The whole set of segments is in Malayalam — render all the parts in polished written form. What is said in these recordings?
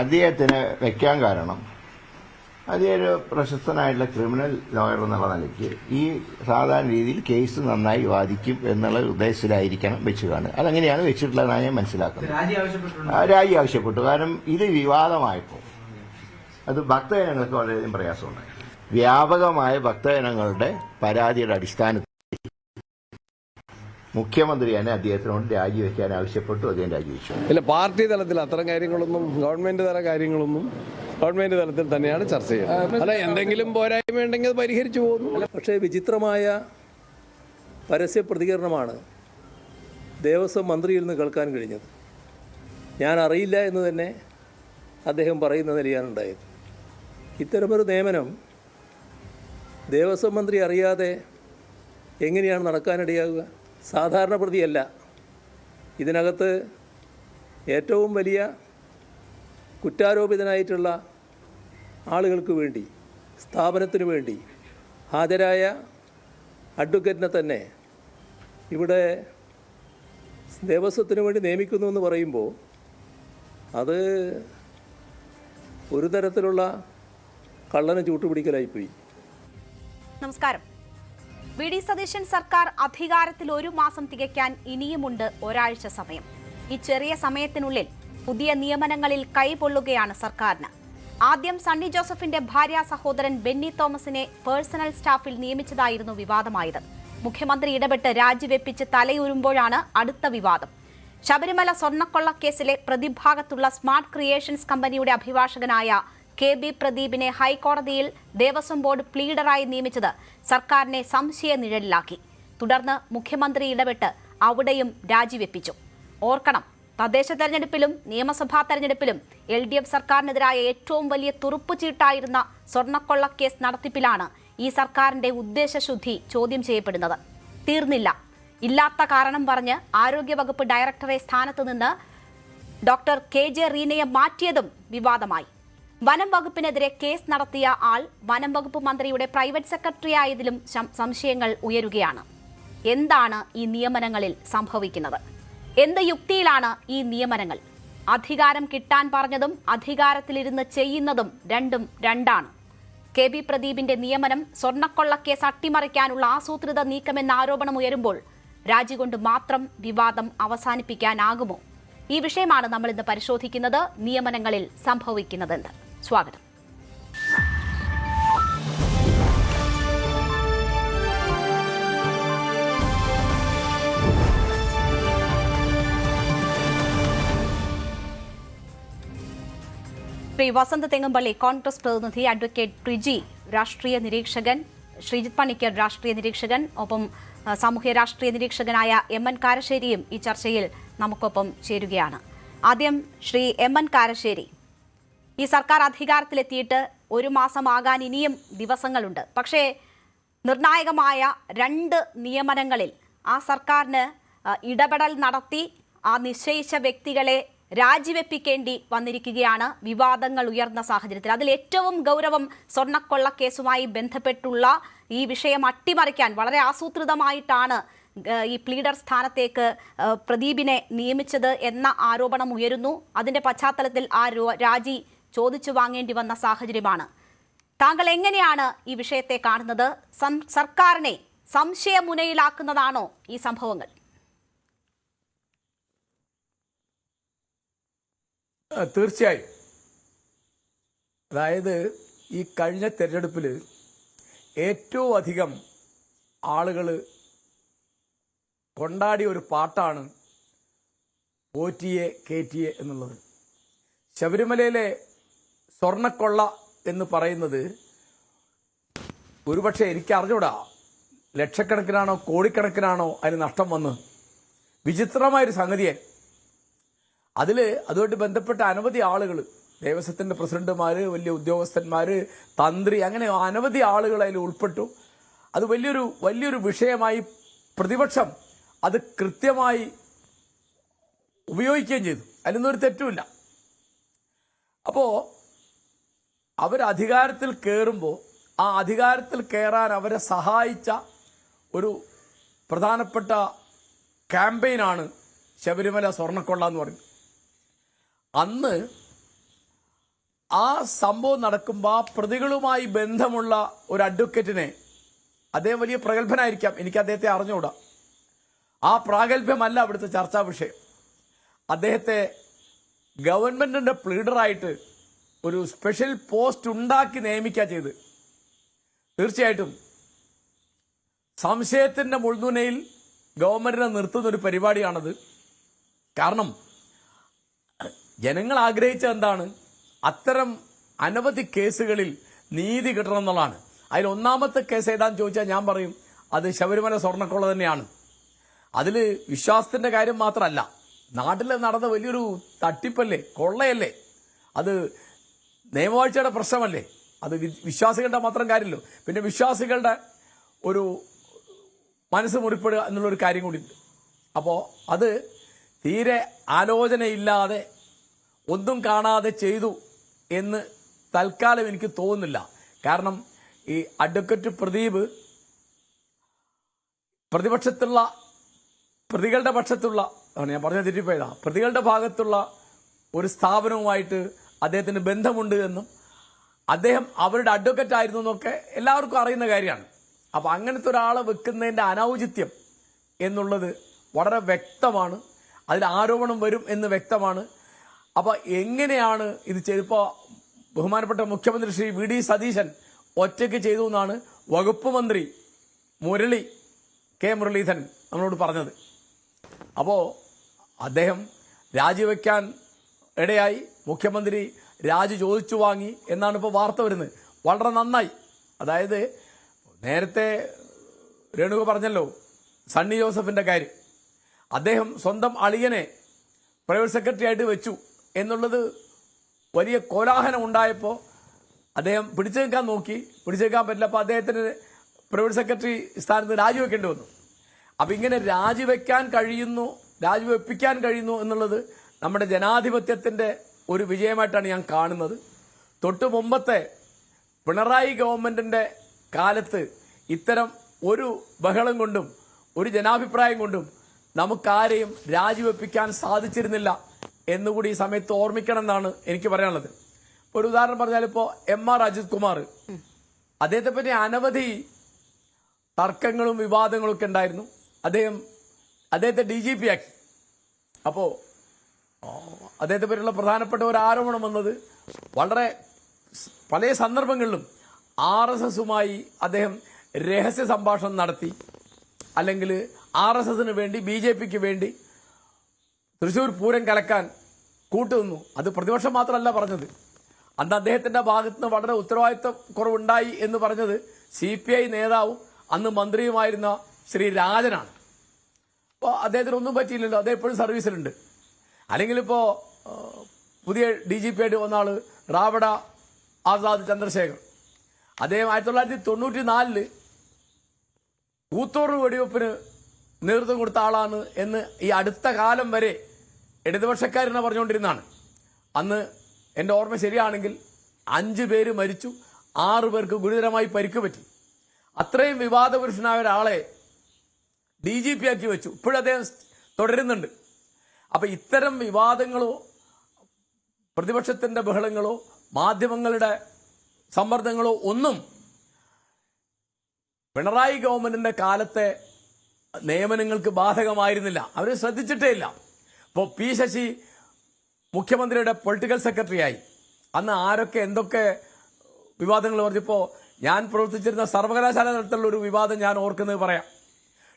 അദ്ദേഹത്തിന് വെക്കാൻ കാരണം അദ്ദേഹം ഒരു പ്രശസ്തനായിട്ടുള്ള ക്രിമിനൽ ലോയർ എന്നുള്ള നിലയ്ക്ക് ഈ സാധാരണ രീതിയിൽ കേസ് നന്നായി വാദിക്കും എന്നുള്ള ഉദ്ദേശത്തിലായിരിക്കണം വെച്ച് കാണുക. അതങ്ങനെയാണ് വെച്ചിട്ടുള്ളതെന്നാണ് ഞാൻ മനസ്സിലാക്കുന്നത്. രാജി ആവശ്യപ്പെട്ടു. കാരണം ഇത് വിവാദമായപ്പോൾ അത് ഭക്തജനങ്ങൾക്ക് വളരെയധികം പ്രയാസമുണ്ടായി. വ്യാപകമായ ഭക്തജനങ്ങളുടെ പരാതിയുടെ അടിസ്ഥാനത്തിൽ മുഖ്യമന്ത്രി തന്നെ അദ്ദേഹത്തിനോട് രാജിവെക്കാൻ ആവശ്യപ്പെട്ടു. അദ്ദേഹം രാജിവെച്ചു. ഇല്ല, പാർട്ടി തലത്തിൽ അത്തരം കാര്യങ്ങളൊന്നും ഗവൺമെന്റ് തല കാര്യങ്ങളൊന്നും ഗവൺമെന്റ് തലത്തിൽ തന്നെയാണ് ചർച്ച ചെയ്യുന്നത്. അല്ല, എന്തെങ്കിലും പോരായ്മ ഉണ്ടെങ്കിൽ അത് പരിഹരിച്ചു പോകുന്നു. പക്ഷേ വിചിത്രമായ പരസ്യ പ്രതികരണമാണ് ദേവസ്വം മന്ത്രിയിൽ നിന്ന് കേൾക്കാൻ കഴിഞ്ഞത്. ഞാൻ അറിയില്ല എന്ന് തന്നെ അദ്ദേഹം പറയുന്ന നിലയാണുണ്ടായത്. ഇത്തരമൊരു നിയമനം ദേവസ്വം മന്ത്രി അറിയാതെ എങ്ങനെയാണ് നടക്കാനിടയാകുക? സാധാരണ പ്രതിയല്ല. ഇതിനകത്ത് ഏറ്റവും വലിയ കുറ്റാരോപിതനായിട്ടുള്ള ആളുകൾക്ക് വേണ്ടി, സ്ഥാപനത്തിനു വേണ്ടി ഹാജരായ അഡ്വക്കേറ്റിനെ തന്നെ ഇവിടെ ദേവസ്വത്തിന് വേണ്ടി നിയമിക്കുന്നു എന്ന് പറയുമ്പോൾ അത് ഒരു തരത്തിലുള്ള കള്ളന് ചൂട്ടുപിടിക്കലായിപ്പോയി. നമസ്കാരം. വി ഡി സതീശൻ സർക്കാർ അധികാരത്തിൽ 1 മാസം തികയ്ക്കാൻ ഇനിയുമുണ്ട് ഒരാഴ്ച സമയം. ഈ ചെറിയ സമയത്തിനുള്ളിൽ പുതിയ നിയമനങ്ങളിൽ കൈപൊള്ളുകയാണ് സർക്കാരിന്. ആദ്യം സണ്ണി ജോസഫിന്റെ ഭാര്യ സഹോദരൻ ബെന്നി തോമസിനെ പേഴ്സണൽ സ്റ്റാഫിൽ നിയമിച്ചതായിരുന്നു വിവാദമായത്. മുഖ്യമന്ത്രി ഇടപെട്ട് രാജിവെപ്പിച്ച് തലയൂരുമ്പോഴാണ് അടുത്ത വിവാദം. ശബരിമല സ്വർണ്ണക്കൊള്ളക്കേസിലെ പ്രതിഭാഗത്തുള്ള സ്മാർട്ട് ക്രിയേഷൻസ് കമ്പനിയുടെ അഭിഭാഷകനായ KB പ്രദീപിനെ ഹൈക്കോടതിയിൽ ദേവസ്വം ബോർഡ് പ്ലീഡറായി നിയമിച്ചത് സർക്കാരിനെ സംശയ നിഴലിലാക്കി. തുടർന്ന് മുഖ്യമന്ത്രി ഇടപെട്ട് അവിടെയും രാജിവെപ്പിച്ചു. ഓർക്കണം, തദ്ദേശ തെരഞ്ഞെടുപ്പിലും നിയമസഭാ തെരഞ്ഞെടുപ്പിലും LDF സർക്കാരിനെതിരായ ഏറ്റവും വലിയ തുറുപ്പുചീട്ടായിരുന്ന സ്വർണ്ണക്കൊള്ളക്കേസ് നടത്തിപ്പിലാണ് ഈ സർക്കാരിന്റെ ഉദ്ദേശശുദ്ധി ചോദ്യം ചെയ്യപ്പെടുന്നത്. തീർന്നില്ല. ഇല്ലാത്ത കാരണം പറഞ്ഞ് ആരോഗ്യവകുപ്പ് ഡയറക്ടറെ സ്ഥാനത്ത് നിന്ന് ഡോക്ടർ KJ റീനയെ മാറ്റിയതും വിവാദമായി. വനം വകുപ്പിനെതിരെ കേസ് നടത്തിയ ആൾ വനം വകുപ്പ് മന്ത്രിയുടെ പ്രൈവറ്റ് സെക്രട്ടറി ആയതിലും സംശയങ്ങൾ ഉയരുകയാണ്. എന്താണ് ഈ നിയമനങ്ങളിൽ സംഭവിക്കുന്നത്? എന്ത് യുക്തിയിലാണ് ഈ നിയമനങ്ങൾ? അധികാരം കിട്ടാൻ പറഞ്ഞതും അധികാരത്തിലിരുന്ന് ചെയ്യുന്നതും രണ്ടും രണ്ടാണ്. KB പ്രദീപിന്റെ നിയമനം സ്വർണ്ണക്കൊള്ളക്കേസ് അട്ടിമറിക്കാനുള്ള ആസൂത്രിത നീക്കമെന്ന ആരോപണം ഉയരുമ്പോൾ രാജികൊണ്ട് മാത്രം വിവാദം അവസാനിപ്പിക്കാനാകുമോ? ഈ വിഷയമാണ് നമ്മൾ ഇന്ന് പരിശോധിക്കുന്നത്. നിയമനങ്ങളിൽ സംഭവിക്കുന്നതെന്ത്? സ്വാഗതം. ശ്രീ വസന്ത് തെങ്ങമ്പള്ളി, കോൺഗ്രസ് പ്രതിനിധി, അഡ്വക്കേറ്റ് പ്രിജി, രാഷ്ട്രീയ നിരീക്ഷകൻ, ശ്രീജിത് പണിക്കർ, രാഷ്ട്രീയ നിരീക്ഷകൻ, ഒപ്പം സാമൂഹ്യ രാഷ്ട്രീയ നിരീക്ഷകനായ MN കാരശ്ശേരിയും ഈ ചർച്ചയിൽ നമുക്കൊപ്പം ചേരുകയാണ്. ആദ്യം ശ്രീ MN കാരശ്ശേരി, ഈ സർക്കാർ അധികാരത്തിലെത്തിയിട്ട് 1 മാസമാകാൻ ഇനിയും ദിവസങ്ങളുണ്ട്. പക്ഷേ നിർണായകമായ 2 നിയമനങ്ങളിൽ ആ സർക്കാരിന് ഇടപെടൽ നടത്തി ആ നിശ്ചയിച്ച വ്യക്തികളെ രാജിവെപ്പിക്കേണ്ടി വന്നിരിക്കുകയാണ് വിവാദങ്ങൾ ഉയർന്ന സാഹചര്യത്തിൽ. അതിൽ ഏറ്റവും ഗൗരവം സ്വർണ്ണക്കൊള്ളക്കേസുമായി ബന്ധപ്പെട്ടുള്ള ഈ വിഷയം അട്ടിമറിക്കാൻ വളരെ ആസൂത്രിതമായിട്ടാണ് ഈ പ്ലീഡർ സ്ഥാനത്തേക്ക് പ്രദീപിനെ നിയമിച്ചത് എന്ന ആരോപണം ഉയരുന്നു. അതിന്റെ പശ്ചാത്തലത്തിൽ ആ രാജി ചോദിച്ചു വാങ്ങേണ്ടി വന്ന സാഹചര്യമാണ്. താങ്കൾ എങ്ങനെയാണ് ഈ വിഷയത്തെ കാണുന്നത്? സർക്കാരിനെ സംശയമുനയിലാക്കുന്നതാണോ ഈ സംഭവങ്ങൾ? തീർച്ചയായും. അതായത് ഈ കഴിഞ്ഞ തെരഞ്ഞെടുപ്പിൽ ഏറ്റവും അധികം ആളുകൾ കൊണ്ടാടിയ ഒരു പാട്ടാണ് പോറ്റിയെ കേറ്റിയെ എന്നുള്ളത്. ശബരിമലയിലെ സ്വർണ്ണക്കൊള്ള എന്ന് പറയുന്നത് ഒരുപക്ഷെ എനിക്ക് അറിഞ്ഞൂടാ, ലക്ഷക്കണക്കിനാണോ കോടിക്കണക്കിനാണോ അതിന് നഷ്ടം വന്ന്. വിചിത്രമായൊരു സംഗതിയെ അതുമായിട്ട് ബന്ധപ്പെട്ട അനവധി ആളുകൾ, ദേവസ്വത്തിന്റെ പ്രസിഡന്റുമാർ, വലിയ ഉദ്യോഗസ്ഥന്മാർ, തന്ത്രി, അങ്ങനെ അനവധി ആളുകൾ അതിൽ ഉൾപ്പെട്ടു. അത് വലിയൊരു വിഷയമായി പ്രതിപക്ഷം അത് കൃത്യമായി ഉപയോഗിക്കുകയും ചെയ്തു. അതിലൊന്നും ഒരു തെറ്റുമില്ല. അപ്പോൾ അവർ അധികാരത്തിൽ കയറുമ്പോൾ ആ അധികാരത്തിൽ കയറാൻ അവരെ സഹായിച്ച ഒരു പ്രധാനപ്പെട്ട ക്യാമ്പയിനാണ് ശബരിമല സ്വർണ്ണക്കൊള്ള എന്ന് പറയുന്നത്. അന്ന് ആ സംഭവം നടക്കുമ്പോൾ ആ പ്രതികളുമായി ബന്ധമുള്ള ഒരു അഡ്വക്കേറ്റിനെ, അദ്ദേഹം വലിയ പ്രഗത്ഭനായിരിക്കാം, എനിക്ക് അദ്ദേഹത്തെ അറിഞ്ഞുകൂടാ, ആ പ്രാഗൽഭ്യമല്ല അവിടുത്തെ ചർച്ചാ വിഷയം. അദ്ദേഹത്തെ ഗവൺമെന്റിന്റെ പ്ലീഡറായിട്ട് ഒരു സ്പെഷ്യൽ പോസ്റ്റ് ഉണ്ടാക്കി നിയമിക്കുക ചെയ്ത്. തീർച്ചയായിട്ടും സംശയത്തിന്റെ മുൾമുനയിൽ ഗവൺമെന്റിനെ നിർത്തുന്ന ഒരു പരിപാടിയാണത്. കാരണം ജനങ്ങൾ ആഗ്രഹിച്ചത് എന്താണ്? അത്തരം അനവധി കേസുകളിൽ നീതി കിട്ടണം എന്നുള്ളതാണ്. അതിൽ ഒന്നാമത്തെ കേസ് ഏതാന്ന് ചോദിച്ചാൽ ഞാൻ പറയും അത് ശബരിമല സ്വർണ്ണക്കൊള്ള തന്നെയാണ്. അതിൽ വിശ്വാസത്തിന്റെ കാര്യം മാത്രമല്ല, നാട്ടിൽ നടന്ന വലിയൊരു തട്ടിപ്പല്ലേ, കൊള്ളയല്ലേ, അത് നിയമവാഴ്ചയുടെ പ്രശ്നമല്ലേ, അത് വിശ്വാസികളുടെ മാത്രം കാര്യമല്ലോ. പിന്നെ വിശ്വാസികളുടെ ഒരു മനസ്സ് മുറിപ്പെടുക എന്നുള്ളൊരു കാര്യം കൂടി ഉണ്ട്. അപ്പോൾ അത് തീരെ ആലോചനയില്ലാതെ ഒന്നും കാണാതെ ചെയ്തു എന്ന് തൽക്കാലം എനിക്ക് തോന്നുന്നില്ല. കാരണം ഈ അഡ്വക്കേറ്റ് പ്രദീപ് പ്രതിപക്ഷത്തുള്ള പ്രതികളുടെ പക്ഷത്തുള്ള, ഞാൻ പറഞ്ഞ തെറ്റിപ്പോയതാ, പ്രതികളുടെ ഭാഗത്തുള്ള ഒരു സ്ഥാപനവുമായിട്ട് അദ്ദേഹത്തിന് ബന്ധമുണ്ട് എന്നും അദ്ദേഹം അവരുടെ അഡ്വക്കേറ്റ് ആയിരുന്നു എന്നൊക്കെ എല്ലാവർക്കും അറിയുന്ന കാര്യമാണ്. അപ്പം അങ്ങനത്തെ ഒരാളെ വെക്കുന്നതിൻ്റെ അനൗചിത്യം എന്നുള്ളത് വളരെ വ്യക്തമാണ്. അതിൽ ആരോപണം വരും എന്ന് വ്യക്തമാണ്. അപ്പോൾ എങ്ങനെയാണ് ഇത് ചെയ്തപ്പോൾ ബഹുമാനപ്പെട്ട മുഖ്യമന്ത്രി ശ്രീ വി ഡി സതീശൻ ഒറ്റയ്ക്ക് ചെയ്തു എന്നാണ് വകുപ്പ് മന്ത്രി കെ മുരളീധരൻ നമ്മളോട് പറഞ്ഞത്. അപ്പോൾ അദ്ദേഹം രാജിവെക്കാൻ ഇടയായി, മുഖ്യമന്ത്രി രാജി ചോദിച്ചു വാങ്ങി എന്നാണ് ഇപ്പോൾ വാർത്ത വരുന്നത്. വളരെ നന്നായി. അതായത് നേരത്തെ രേണുക പറഞ്ഞല്ലോ സണ്ണി ജോസഫിന്റെ കാര്യം, അദ്ദേഹം സ്വന്തം അളിയനെ പ്രൈവറ്റ് സെക്രട്ടറി ആയിട്ട് വെച്ചു എന്നുള്ളത് വലിയ കോലാഹലം ഉണ്ടായപ്പോൾ അദ്ദേഹം പിടിച്ചു നിൽക്കാൻ നോക്കി, പിടിച്ചു നിൽക്കാൻ പറ്റില്ല. അപ്പോൾ അദ്ദേഹത്തിന് പ്രൈവറ്റ് സെക്രട്ടറി സ്ഥാനത്ത് രാജിവെക്കേണ്ടി വന്നു. അപ്പം ഇങ്ങനെ രാജിവെപ്പിക്കാൻ കഴിയുന്നു എന്നുള്ളത് നമ്മുടെ ജനാധിപത്യത്തിൻ്റെ ഒരു വിജയമായിട്ടാണ് ഞാൻ കാണുന്നത്. തൊട്ടു മുമ്പത്തെ പിണറായി ഗവൺമെന്റിന്റെ കാലത്ത് ഇത്തരം ഒരു ബഹളം കൊണ്ടും ഒരു ജനാഭിപ്രായം കൊണ്ടും നമുക്കാരെയും രാജിവെപ്പിക്കാൻ സാധിച്ചിരുന്നില്ല എന്നുകൂടി ഈ സമയത്ത് ഓർമ്മിക്കണം എന്നാണ് എനിക്ക് പറയാനുള്ളത്. ഒരു ഉദാഹരണം പറഞ്ഞാൽ ഇപ്പോൾ MR അജിത് കുമാർ, അദ്ദേഹത്തെ പറ്റി അനവധി തർക്കങ്ങളും വിവാദങ്ങളും ഒക്കെ ഉണ്ടായിരുന്നു. അദ്ദേഹത്തെ DGP ആക്കി. അപ്പോൾ അദ്ദേഹത്തെ പറ്റിയുള്ള പ്രധാനപ്പെട്ട ഒരു ആരോപണം വന്നത് വളരെ പല സന്ദർഭങ്ങളിലും RSSുമായി അദ്ദേഹം രഹസ്യ സംഭാഷണം നടത്തി, അല്ലെങ്കിൽ RSSന് വേണ്ടി BJPക്ക് വേണ്ടി തൃശ്ശൂർ പൂരം കലക്കാൻ കൂട്ടുനിന്നു. അത് പ്രതിപക്ഷം മാത്രമല്ല പറഞ്ഞത്, അന്ന് അദ്ദേഹത്തിന്റെ ഭാഗത്ത് നിന്ന് വളരെ ഉത്തരവാദിത്വ കുറവുണ്ടായി എന്ന് പറഞ്ഞത് CPI നേതാവും അന്ന് മന്ത്രിയുമായിരുന്ന ശ്രീ രാജനാണ്. അപ്പോൾ അദ്ദേഹത്തിന് ഒന്നും പറ്റിയില്ലല്ലോ, അദ്ദേഹം എപ്പോഴും സർവീസിലുണ്ട്. അല്ലെങ്കിൽ ഇപ്പോൾ പുതിയ DGP ആയിട്ട് വന്ന ആള് റാവഡ ആസാദ് ചന്ദ്രശേഖർ, അദ്ദേഹം 1994 കൂത്തോട് വെടിവെപ്പിന് നേതൃത്വം കൊടുത്ത ആളാണ് എന്ന് ഈ അടുത്ത കാലം വരെ ഇടതുപക്ഷക്കാരെന്ന് പറഞ്ഞുകൊണ്ടിരുന്നതാണ്. അന്ന് എൻ്റെ ഓർമ്മ ശരിയാണെങ്കിൽ 5 പേര് മരിച്ചു, 6 പേർക്ക് ഗുരുതരമായി പരിക്ക് പറ്റി. അത്രയും വിവാദപുരുഷനായ ഒരാളെ DGP ആക്കി വെച്ചു. ഇപ്പോഴും അദ്ദേഹം തുടരുന്നുണ്ട്. അപ്പൊ ഇത്തരം വിവാദങ്ങളോ പ്രതിപക്ഷത്തിന്റെ ബഹളങ്ങളോ മാധ്യമങ്ങളുടെ സമ്മർദ്ദങ്ങളോ ഒന്നും പിണറായി ഗവൺമെന്റിന്റെ കാലത്തെ നിയമനങ്ങൾക്ക് ബാധകമായിരുന്നില്ല. അവർ ശ്രദ്ധിച്ചിട്ടേ ഇല്ല. ഇപ്പോൾ P ശശി മുഖ്യമന്ത്രിയുടെ പൊളിറ്റിക്കൽ സെക്രട്ടറിയായി. അന്ന് ആരൊക്കെ എന്തൊക്കെ വിവാദങ്ങൾ പറഞ്ഞപ്പോൾ ഞാൻ പ്രവർത്തിച്ചിരുന്ന സർവകലാശാല തലത്തിലുള്ള ഒരു വിവാദം ഞാൻ ഓർക്കുന്നത് പറയാം.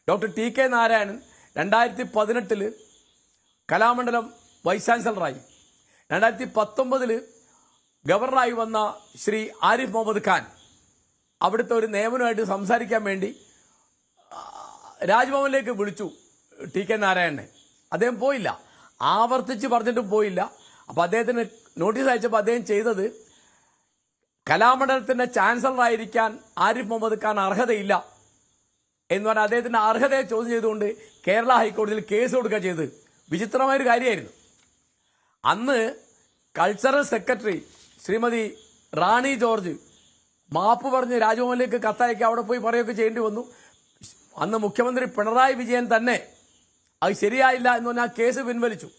Doctor TK Narayanan 2018 Kalamandalam vice ചാൻസലറായി. 2019 ഗവർണറായി വന്ന ശ്രീ ആരിഫ് മുഹമ്മദ് ഖാൻ അവിടുത്തെ ഒരു നിയമനമായിട്ട് സംസാരിക്കാൻ വേണ്ടി രാജ്ഭവനിലേക്ക് വിളിച്ചു TK നാരായണനെ. അദ്ദേഹം പോയില്ല, ആവർത്തിച്ച് പറഞ്ഞിട്ടും പോയില്ല. അപ്പൊ അദ്ദേഹത്തിന് നോട്ടീസ് അയച്ചപ്പോൾ അദ്ദേഹം ചെയ്തത് കലാമണ്ഡലത്തിന്റെ ചാൻസലറായിരിക്കാൻ ആരിഫ് മുഹമ്മദ് ഖാൻ അർഹതയില്ല എന്ന് പറഞ്ഞാൽ അദ്ദേഹത്തിന്റെ അർഹതയെ ചോദ്യം ചെയ്തുകൊണ്ട് കേരള ഹൈക്കോടതിയിൽ കേസ് കൊടുക്കുക ചെയ്ത്. വിചിത്രമായൊരു കാര്യമായിരുന്നു. അന്ന് കൾച്ചറൽ സെക്രട്ടറി ശ്രീമതി റാണി ജോർജ് മാപ്പ് പറഞ്ഞ് രാജ്ഭവനിലേക്ക് കത്തയക്കി അവിടെ പോയി പറയുകയൊക്കെ ചെയ്യേണ്ടി വന്നു. അന്ന് മുഖ്യമന്ത്രി പിണറായി വിജയൻ തന്നെ അത് ശരിയായില്ല എന്ന് പറഞ്ഞാൽ കേസ് പിൻവലിച്ചു.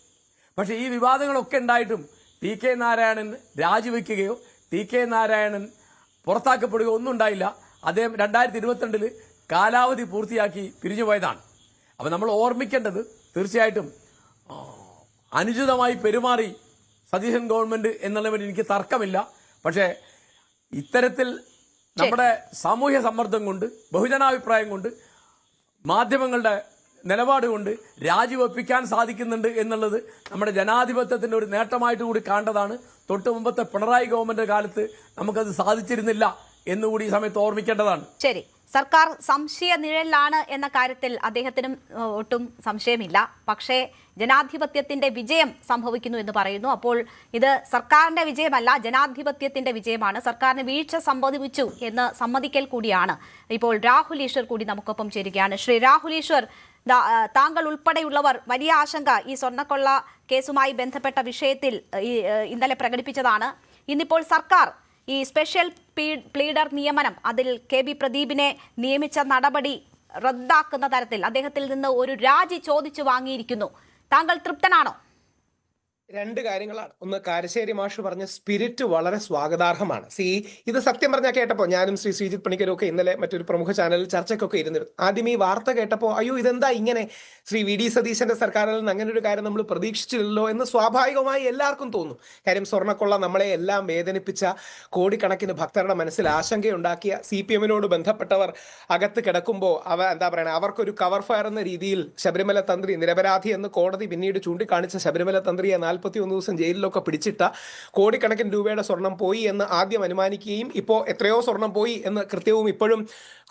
പക്ഷേ ഈ വിവാദങ്ങളൊക്കെ ഉണ്ടായിട്ടും TK നാരായണൻ രാജിവെക്കുകയോ TK നാരായണൻ പുറത്താക്കപ്പെടുകയോ ഒന്നും ഉണ്ടായില്ല. അദ്ദേഹം 2022 കാലാവധി പൂർത്തിയാക്കി പിരിഞ്ഞുപോയതാണ്. അപ്പം നമ്മൾ ഓർമ്മിക്കേണ്ടത് തീർച്ചയായിട്ടും അനുചിതമായി പെരുമാറി സതീശൻ ഗവൺമെന്റ് എന്നുള്ളവർ എനിക്ക് തർക്കമില്ല. പക്ഷേ ഇത്തരത്തിൽ നമ്മുടെ സാമൂഹ്യ സമ്മർദ്ദം കൊണ്ട്, ബഹുജനാഭിപ്രായം കൊണ്ട്, മാധ്യമങ്ങളുടെ നിലപാട് കൊണ്ട് രാജിവെപ്പിക്കാൻ സാധിക്കുന്നുണ്ട് എന്നുള്ളത് നമ്മുടെ ജനാധിപത്യത്തിന്റെ ഒരു നേട്ടമായിട്ട് കൂടി കാണേണ്ടതാണ്. തൊട്ട് മുമ്പത്തെ പിണറായി ഗവൺമെന്റ് കാലത്ത് നമുക്കത് സാധിച്ചിരുന്നില്ല എന്നുകൂടി ഈ സമയത്ത് ഓർമ്മിക്കേണ്ടതാണ്. ശരി, സർക്കാർ സംശയ നിഴലിലാണ് എന്ന കാര്യത്തിൽ അദ്ദേഹത്തിനും ഒട്ടും സംശയമില്ല. പക്ഷേ ജനാധിപത്യത്തിന്റെ വിജയം സംഭവിക്കുന്നു എന്ന് പറയുന്നു. അപ്പോൾ ഇത് സർക്കാരിന്റെ വിജയമല്ല, ജനാധിപത്യത്തിന്റെ വിജയമാണ്. സർക്കാരിന് വീഴ്ച സംഭവിച്ചു എന്ന് സമ്മതിക്കൽ കൂടിയാണ്. ഇപ്പോൾ രാഹുൽ ഈശ്വർ കൂടി നമുക്കൊപ്പം ചേരുകയാണ്. ശ്രീ രാഹുൽ ഈശ്വർ, താങ്കൾ ഉൾപ്പെടെയുള്ളവർ വലിയ ആശങ്ക ഈ സ്വർണ്ണക്കൊള്ള കേസുമായി ബന്ധപ്പെട്ട വിഷയത്തിൽ ഇന്നലെ പ്രകടിപ്പിച്ചതാണ്. ഇന്നിപ്പോൾ സർക്കാർ ഈ സ്പെഷ്യൽ പ്ലീഡർ നിയമനം, അതിൽ KB പ്രദീപിനെ നിയമിച്ച നടപടി റദ്ദാക്കുന്ന തരത്തിൽ അദ്ദേഹത്തിൽ നിന്ന് ഒരു രാജി ചോദിച്ചു വാങ്ങിയിരിക്കുന്നു. താങ്കൾ തൃപ്തനാണോ? രണ്ട് കാര്യങ്ങളാണ്. ഒന്ന്, കാരശ്ശേരി മാഷ് പറഞ്ഞ സ്പിരിറ്റ് വളരെ സ്വാഗതാർഹമാണ്. ഇത് സത്യം പറഞ്ഞാൽ കേട്ടപ്പോൾ ഞാനും ശ്രീ ശ്രീജിത്ത് പണിക്കരും ഒക്കെ ഇന്നലെ മറ്റൊരു പ്രമുഖ ചാനലിൽ ചർച്ചയ്ക്കൊക്കെ ഇരുന്നിരുന്നു. ആദ്യം ഈ വാർത്ത കേട്ടപ്പോൾ അയ്യോ ഇതെന്താ ഇങ്ങനെ, ശ്രീ VD സതീശന്റെ സർക്കാരിൽ നിന്ന് അങ്ങനെ ഒരു കാര്യം നമ്മൾ പ്രതീക്ഷിച്ചില്ലല്ലോ എന്ന് സ്വാഭാവികമായി എല്ലാവർക്കും തോന്നും. കാര്യം സ്വർണ്ണക്കൊള്ള നമ്മളെ എല്ലാം വേദനിപ്പിച്ച, കോടിക്കണക്കിന് ഭക്തരുടെ മനസ്സിൽ ആശങ്കയുണ്ടാക്കിയ, CPM-നോട് ബന്ധപ്പെട്ടവർ അകത്ത് കിടക്കുമ്പോൾ അവർക്കൊരു കവർ ഫയർ എന്ന രീതിയിൽ ശബരിമല തന്ത്രി നിരപരാധി എന്ന് കോടതി പിന്നീട് ചൂണ്ടിക്കാണിച്ച ശബരിമല തന്ത്രിയെ 41 ദിവസം ജയിലിലൊക്കെ പിടിച്ചിട്ട കോടിക്കണക്കിന് രൂപയുടെ സ്വർണം പോയി എന്ന് ആദ്യം അനുമാനിക്കുകയും ഇപ്പോൾ എത്രയോ സ്വർണം പോയി എന്ന് കൃത്യവും ഇപ്പോഴും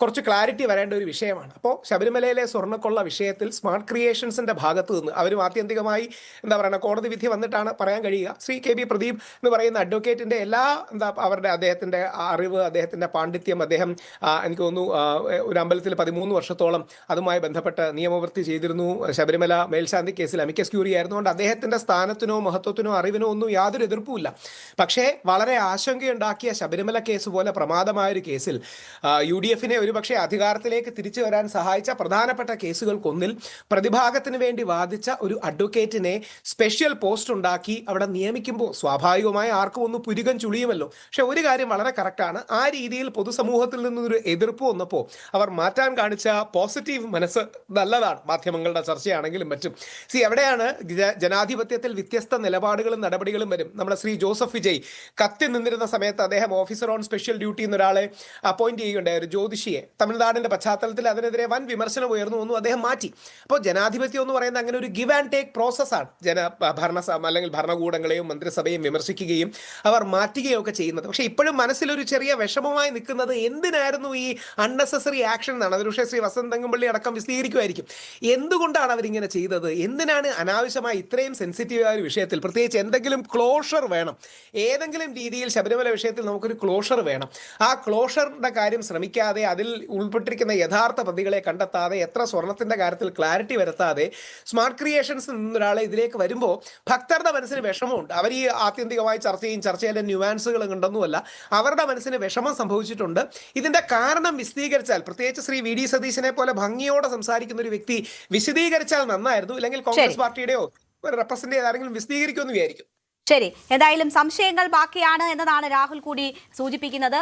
കുറച്ച് ക്ലാരിറ്റി വരേണ്ട ഒരു വിഷയമാണ്. അപ്പോൾ ശബരിമലയിലെ സ്വർണ്ണക്കൊള്ള വിഷയത്തിൽ സ്മാർട്ട് ക്രിയേഷൻസിന്റെ ഭാഗത്ത് നിന്ന് അവരും ആത്യന്തികമായി കോടതി വിധി വന്നിട്ടാണ് പറയാൻ കഴിയുക. ശ്രീ KB പ്രദീപ് എന്ന് പറയുന്ന അഡ്വക്കേറ്റിന്റെ എല്ലാ അദ്ദേഹത്തിന്റെ അറിവ്, അദ്ദേഹത്തിന്റെ പാണ്ഡിത്യം, അദ്ദേഹം എനിക്ക് തോന്നുന്നു ഒരു അമ്പലത്തിൽ 13 വർഷത്തോളം അതുമായി ബന്ധപ്പെട്ട് നിയമവൃത്തി ചെയ്തിരുന്നു. ശബരിമല മേൽശാന്തി കേസിൽ അമിക്കസ് ക്യൂറി ആയിരുന്നുകൊണ്ട് അദ്ദേഹത്തിന്റെ സ്ഥാനത്തിനോ മഹത്വത്തിനോ അറിവിനോ ഒന്നും യാതൊരു എതിർപ്പുമില്ല. പക്ഷേ വളരെ ആശങ്കയുണ്ടാക്കിയ ശബരിമല കേസ് പോലെ പ്രമാദമായൊരു കേസിൽ UDF-നെ ഒരുപക്ഷെ അധികാരത്തിലേക്ക് തിരിച്ചു വരാൻ സഹായിച്ച പ്രധാനപ്പെട്ട കേസുകൾക്കൊന്നിൽ പ്രതിഭാഗത്തിന് വേണ്ടി വാദിച്ച ഒരു അഡ്വക്കേറ്റിനെ സ്പെഷ്യൽ പോസ്റ്റ് ഉണ്ടാക്കി അവിടെ നിയമിക്കുമ്പോൾ സ്വാഭാവികമായി ആർക്കും ഒന്ന് പുരികം ചുളിയുമല്ലോ. പക്ഷെ ഒരു കാര്യം വളരെ കറക്റ്റാണ്, ആ രീതിയിൽ പൊതുസമൂഹത്തിൽ നിന്നൊരു എതിർപ്പ് വന്നപ്പോൾ അവർ മാറ്റാൻ കാണിച്ച പോസിറ്റീവ് മനസ്സ് നല്ലതാണ്. മാധ്യമങ്ങളുടെ ചർച്ചയാണെങ്കിലും മറ്റും എവിടെയാണ് ജനാധിപത്യത്തിൽ വ്യത്യസ്ത നിലപാടുകളും നടപടികളും വരും. നമ്മുടെ ശ്രീ ജോസഫ് വിജയ് കത്തി നിന്നിരുന്ന സമയത്ത് അദ്ദേഹം ഓഫീസർ ഓൺ സ്പെഷ്യൽ ഡ്യൂട്ടി എന്നൊരാളെ അപ്പോയിന്റ് ചെയ്യുകയുണ്ടായ, ഒരു ജ്യോതിഷിയെ. തമിഴ്നാടിന്റെ പശ്ചാത്തലത്തിൽ അതിനെതിരെ വൻ വിമർശനം ഉയർന്നു വന്നു, അദ്ദേഹം മാറ്റി. അപ്പോൾ ജനാധിപത്യം എന്ന് പറയുന്നത് അങ്ങനെ ഒരു ഗിവ് ആൻഡ് ടേക്ക് പ്രോസസ്സാണ്. അല്ലെങ്കിൽ ഭരണകൂടങ്ങളെയും മന്ത്രിസഭയും വിമർശിക്കുകയും അവർ മാറ്റുകയും ഒക്കെ ചെയ്യുന്നത്. പക്ഷേ ഇപ്പോഴും മനസ്സിലൊരു ചെറിയ വിഷമമായി നിൽക്കുന്നത് എന്തിനായിരുന്നു ഈ അൺനെസസറി ആക്ഷൻ എന്നാണ്. അതൊരു പക്ഷേ ശ്രീ വസന്ത് തെങ്ങുംപള്ളി അടക്കം വിശദീകരിക്കുമായിരിക്കും. എന്തുകൊണ്ടാണ് അവരിങ്ങനെ ചെയ്തത്? എന്തിനാണ് അനാവശ്യമായി ഇത്രയും സെൻസിറ്റീവായ ഒരു വിഷയത്തിൽ പ്രത്യേകിച്ച് എന്തെങ്കിലും ക്ലോഷർ വേണം? ഏതെങ്കിലും രീതിയിൽ ശബരിമല വിഷയത്തിൽ നമുക്കൊരു ക്ലോഷർ വേണം. ആ ക്ലോഷറിന്റെ കാര്യം ശ്രമിക്കാതെ, അതിൽ ഉൾപ്പെട്ടിരിക്കുന്ന യഥാർത്ഥ പ്രതികളെ കണ്ടെത്താതെ, എത്ര സ്വർണത്തിന്റെ കാര്യത്തിൽ ക്ലാരിറ്റി വരുത്താതെ സ്മാർട്ട് ക്രിയേഷൻസ് നിന്നൊരാളെ ഇതിലേക്ക് വരുമ്പോൾ ഭക്തരുടെ മനസ്സിന് വിഷമമുണ്ട്. അവർ ഈ ആത്യന്തികമായി ചർച്ചയിലെ ന്യൂവാൻസുകൾ കണ്ടൊന്നുമല്ല, അവരുടെ മനസ്സിന് വിഷമം സംഭവിച്ചിട്ടുണ്ട്. ഇതിന്റെ കാരണം വിശദീകരിച്ചാൽ, പ്രത്യേകിച്ച് ശ്രീ VD സതീശനെ പോലെ ഭംഗിയോടെ സംസാരിക്കുന്ന ഒരു വ്യക്തി വിശദീകരിച്ചാൽ നന്നായിരുന്നു. ഇല്ലെങ്കിൽ കോൺഗ്രസ് പാർട്ടിയുടെയോ റെപ്രസെന്റ് ചെയ്ത് ആരെങ്കിലും വിശദീകരിക്കുമെന്ന് വിചാരിക്കും. ശരി, എന്തായാലും സംശയങ്ങൾ ബാക്കിയാണ് എന്നതാണ് രാഹുൽ കൂടി സൂചിപ്പിക്കുന്നത്.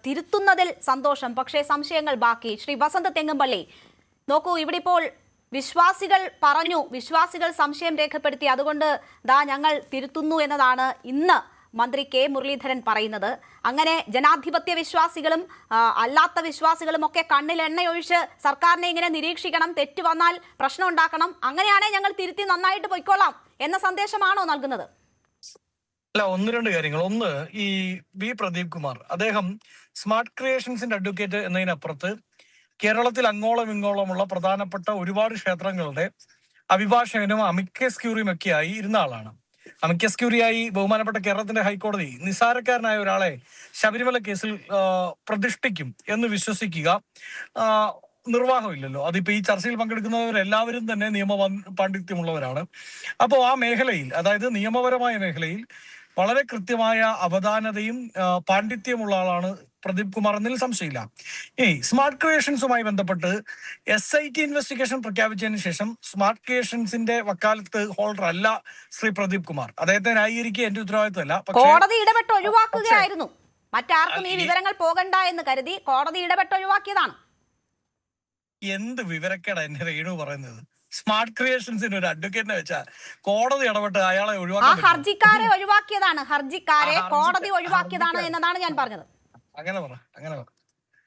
തിരുത്തുന്നതിൽ സന്തോഷം, പക്ഷേ സംശയങ്ങൾ ബാക്കി. ശ്രീ വസന്ത് തെങ്ങുംപള്ളി, നോക്കൂ, ഇവിടെ ഇപ്പോൾ വിശ്വാസികൾ പറഞ്ഞു, വിശ്വാസികൾ സംശയം രേഖപ്പെടുത്തി, അതുകൊണ്ട് ഞങ്ങൾ തിരുത്തുന്നു എന്നതാണ് ഇന്ന് മന്ത്രി K മുരളീധരൻ പറയുന്നത്. അങ്ങനെ ജനാധിപത്യ വിശ്വാസികളും അല്ലാത്ത വിശ്വാസികളും ഒക്കെ കണ്ണിൽ എണ്ണയൊഴിച്ച് സർക്കാരിനെ ഇങ്ങനെ നിരീക്ഷിക്കണം, തെറ്റ് വന്നാൽ പ്രശ്നം ഉണ്ടാക്കണം, അങ്ങനെയാണെങ്കിൽ ഞങ്ങൾ തിരുത്തി നന്നായിട്ട് പൊയ്ക്കൊള്ളാം എന്ന സന്ദേശമാണോ നൽകുന്നത്? അല്ല, ഒന്ന് രണ്ട് കാര്യങ്ങൾ. ഒന്ന്, ഈ V പ്രദീപ് കുമാർ, അദ്ദേഹം സ്മാർട്ട് ക്രിയേഷൻസിന്റെ അഡ്വക്കേറ്റ് എന്നതിനപ്പുറത്ത് കേരളത്തിൽ അങ്ങോളം ഇങ്ങോളമുള്ള പ്രധാനപ്പെട്ട ഒരുപാട് ക്ഷേത്രങ്ങളുടെ അഭിഭാഷകനും അമിക്കസ് ക്യൂറിയും ഒക്കെ ആയി ഇരുന്ന ആളാണ്. അമിക്കസ് ക്യൂറിയായി ബഹുമാനപ്പെട്ട കേരളത്തിന്റെ ഹൈക്കോടതി നിസ്സാരക്കാരനായ ഒരാളെ ശബരിമല കേസിൽ പ്രതിഷ്ഠിക്കും എന്ന് വിശ്വസിക്കുക നിർവാഹമില്ലല്ലോ. അതിപ്പോ ഈ ചർച്ചയിൽ പങ്കെടുക്കുന്നവരെല്ലാവരും തന്നെ നിയമ പാണ്ഡിത്യമുള്ളവരാണ്. അപ്പോൾ ആ മേഖലയിൽ, അതായത് നിയമപരമായ മേഖലയിൽ വളരെ കൃത്യമായ അവധാനതയും പാണ്ഡിത്യമുള്ള ആളാണ് പ്രദീപ് കുമാർ എന്നതിൽ സംശയമില്ല. ഇനി സ്മാർട്ട് ക്രിയേഷൻസുമായി ബന്ധപ്പെട്ട് SIT ഇൻവെസ്റ്റിഗേഷൻ പ്രഖ്യാപിച്ചതിന് ശേഷം സ്മാർട്ട് ക്രിയേഷൻസിന്റെ വക്കാലത്ത് ഹോൾഡർ അല്ല ശ്രീ പ്രദീപ് കുമാർ. അദ്ദേഹത്തെ ന്യായീകരിക്കുക എന്റെ ഉത്തരവാദിത്തമല്ല. കോടതി ഇടപെട്ട് ഒഴിവാക്കുകയായിരുന്നു. മറ്റാർക്കും ഈ വിവരങ്ങൾ പോകണ്ട എന്ന് കരുതി കോടതി ഇടപെട്ട് ഒഴിവാക്കിയതാണ്. എന്ത് വിവരക്കേടാ എന്നെ രേണു പറയുന്നത്? സ്മാർട്ട് ക്രിയേഷൻസിന് ഒരു അഡ്വക്കേറ്റിനെ വെച്ചാൽ കോടതി ഇടപെട്ട് അയാളെ ഒഴിവാക്കാൻ ഹർജിക്കാരെ ഒഴിവാക്കിയതാണ്. ഹർജിക്കാരെ കോടതി ഒഴിവാക്കിയതാണ് എന്നതാണ് ഞാൻ പറഞ്ഞത്. അങ്ങനെ പറ.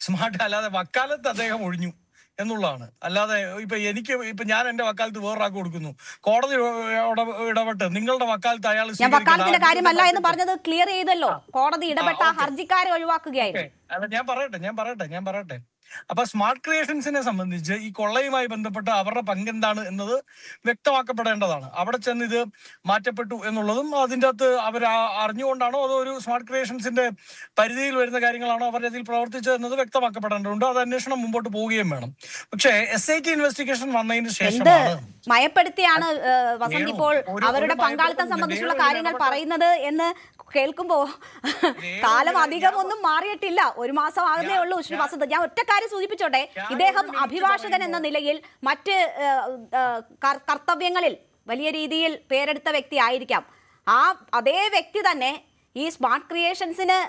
സ്മാർട്ട് അല്ലാതെ വക്കാലത്ത് അദ്ദേഹം ഒഴിഞ്ഞു എന്നുള്ളതാണ്. അല്ലാതെ ഇപ്പൊ ഞാൻ എന്റെ വക്കാലത്ത് വേറൊരാൾക്ക് കൊടുക്കുന്നു, കോടതി ഇടപെട്ട് നിങ്ങളുടെ വക്കാലത്ത് അയാൾ ഞാൻ വക്കാലത്തിന്റെ കാര്യമല്ല എന്ന് പറഞ്ഞത് ക്ലിയർ ചെയ്തല്ലോ. കോടതി ഇടപെട്ട ഹർജിക്കാരെ ഒഴിവാക്കുകയായിരുന്നു. അല്ല ഞാൻ പറയട്ടെ. അപ്പൊ സ്മാർട്ട് ക്രിയേഷൻസിനെ സംബന്ധിച്ച് ഈ കൊള്ളയുമായി ബന്ധപ്പെട്ട അവരുടെ പങ്കെന്താണ് എന്നത് വ്യക്തമാക്കപ്പെടേണ്ടതാണ്. അവിടെ ചെന്ന് ഇത് മാറ്റപ്പെട്ടു എന്നുള്ളതും അതിൻ്റെ അകത്ത് അവർ അറിഞ്ഞുകൊണ്ടാണോ അതോ ഒരു സ്മാർട്ട് ക്രിയേഷൻസിന്റെ പരിധിയിൽ വരുന്ന കാര്യങ്ങളാണോ അവരതിൽ പ്രവർത്തിച്ചത് എന്നത് വ്യക്തമാക്കപ്പെടേണ്ടതുണ്ട്. അത് അന്വേഷണം മുമ്പോട്ട് പോവുകയും വേണം. പക്ഷേ SIT ഇൻവെസ്റ്റിഗേഷൻ വന്നതിന് ശേഷമാണ് മയപ്പെടുത്തിയാണ് വസന്ത് ഇപ്പോൾ അവരുടെ പങ്കാളിത്തം സംബന്ധിച്ചുള്ള കാര്യങ്ങൾ പറയുന്നത് എന്ന് കേൾക്കുമ്പോ കാലം അധികം ഒന്നും മാറിയിട്ടില്ല. 1 മാസം ആകുന്നേ ഉള്ളൂ ശ്രീ വസന്ത്. ഞാൻ ഒറ്റ കാര്യം സൂചിപ്പിച്ചോട്ടെ. ഇദ്ദേഹം അഭിഭാഷകൻ എന്ന നിലയിൽ മറ്റ് കർത്തവ്യങ്ങളിൽ വലിയ രീതിയിൽ പേരെടുത്ത വ്യക്തി ആയിരിക്കാം. അതേ വ്യക്തി തന്നെ ഈ സ്മാർട്ട് ക്രിയേഷൻസിന്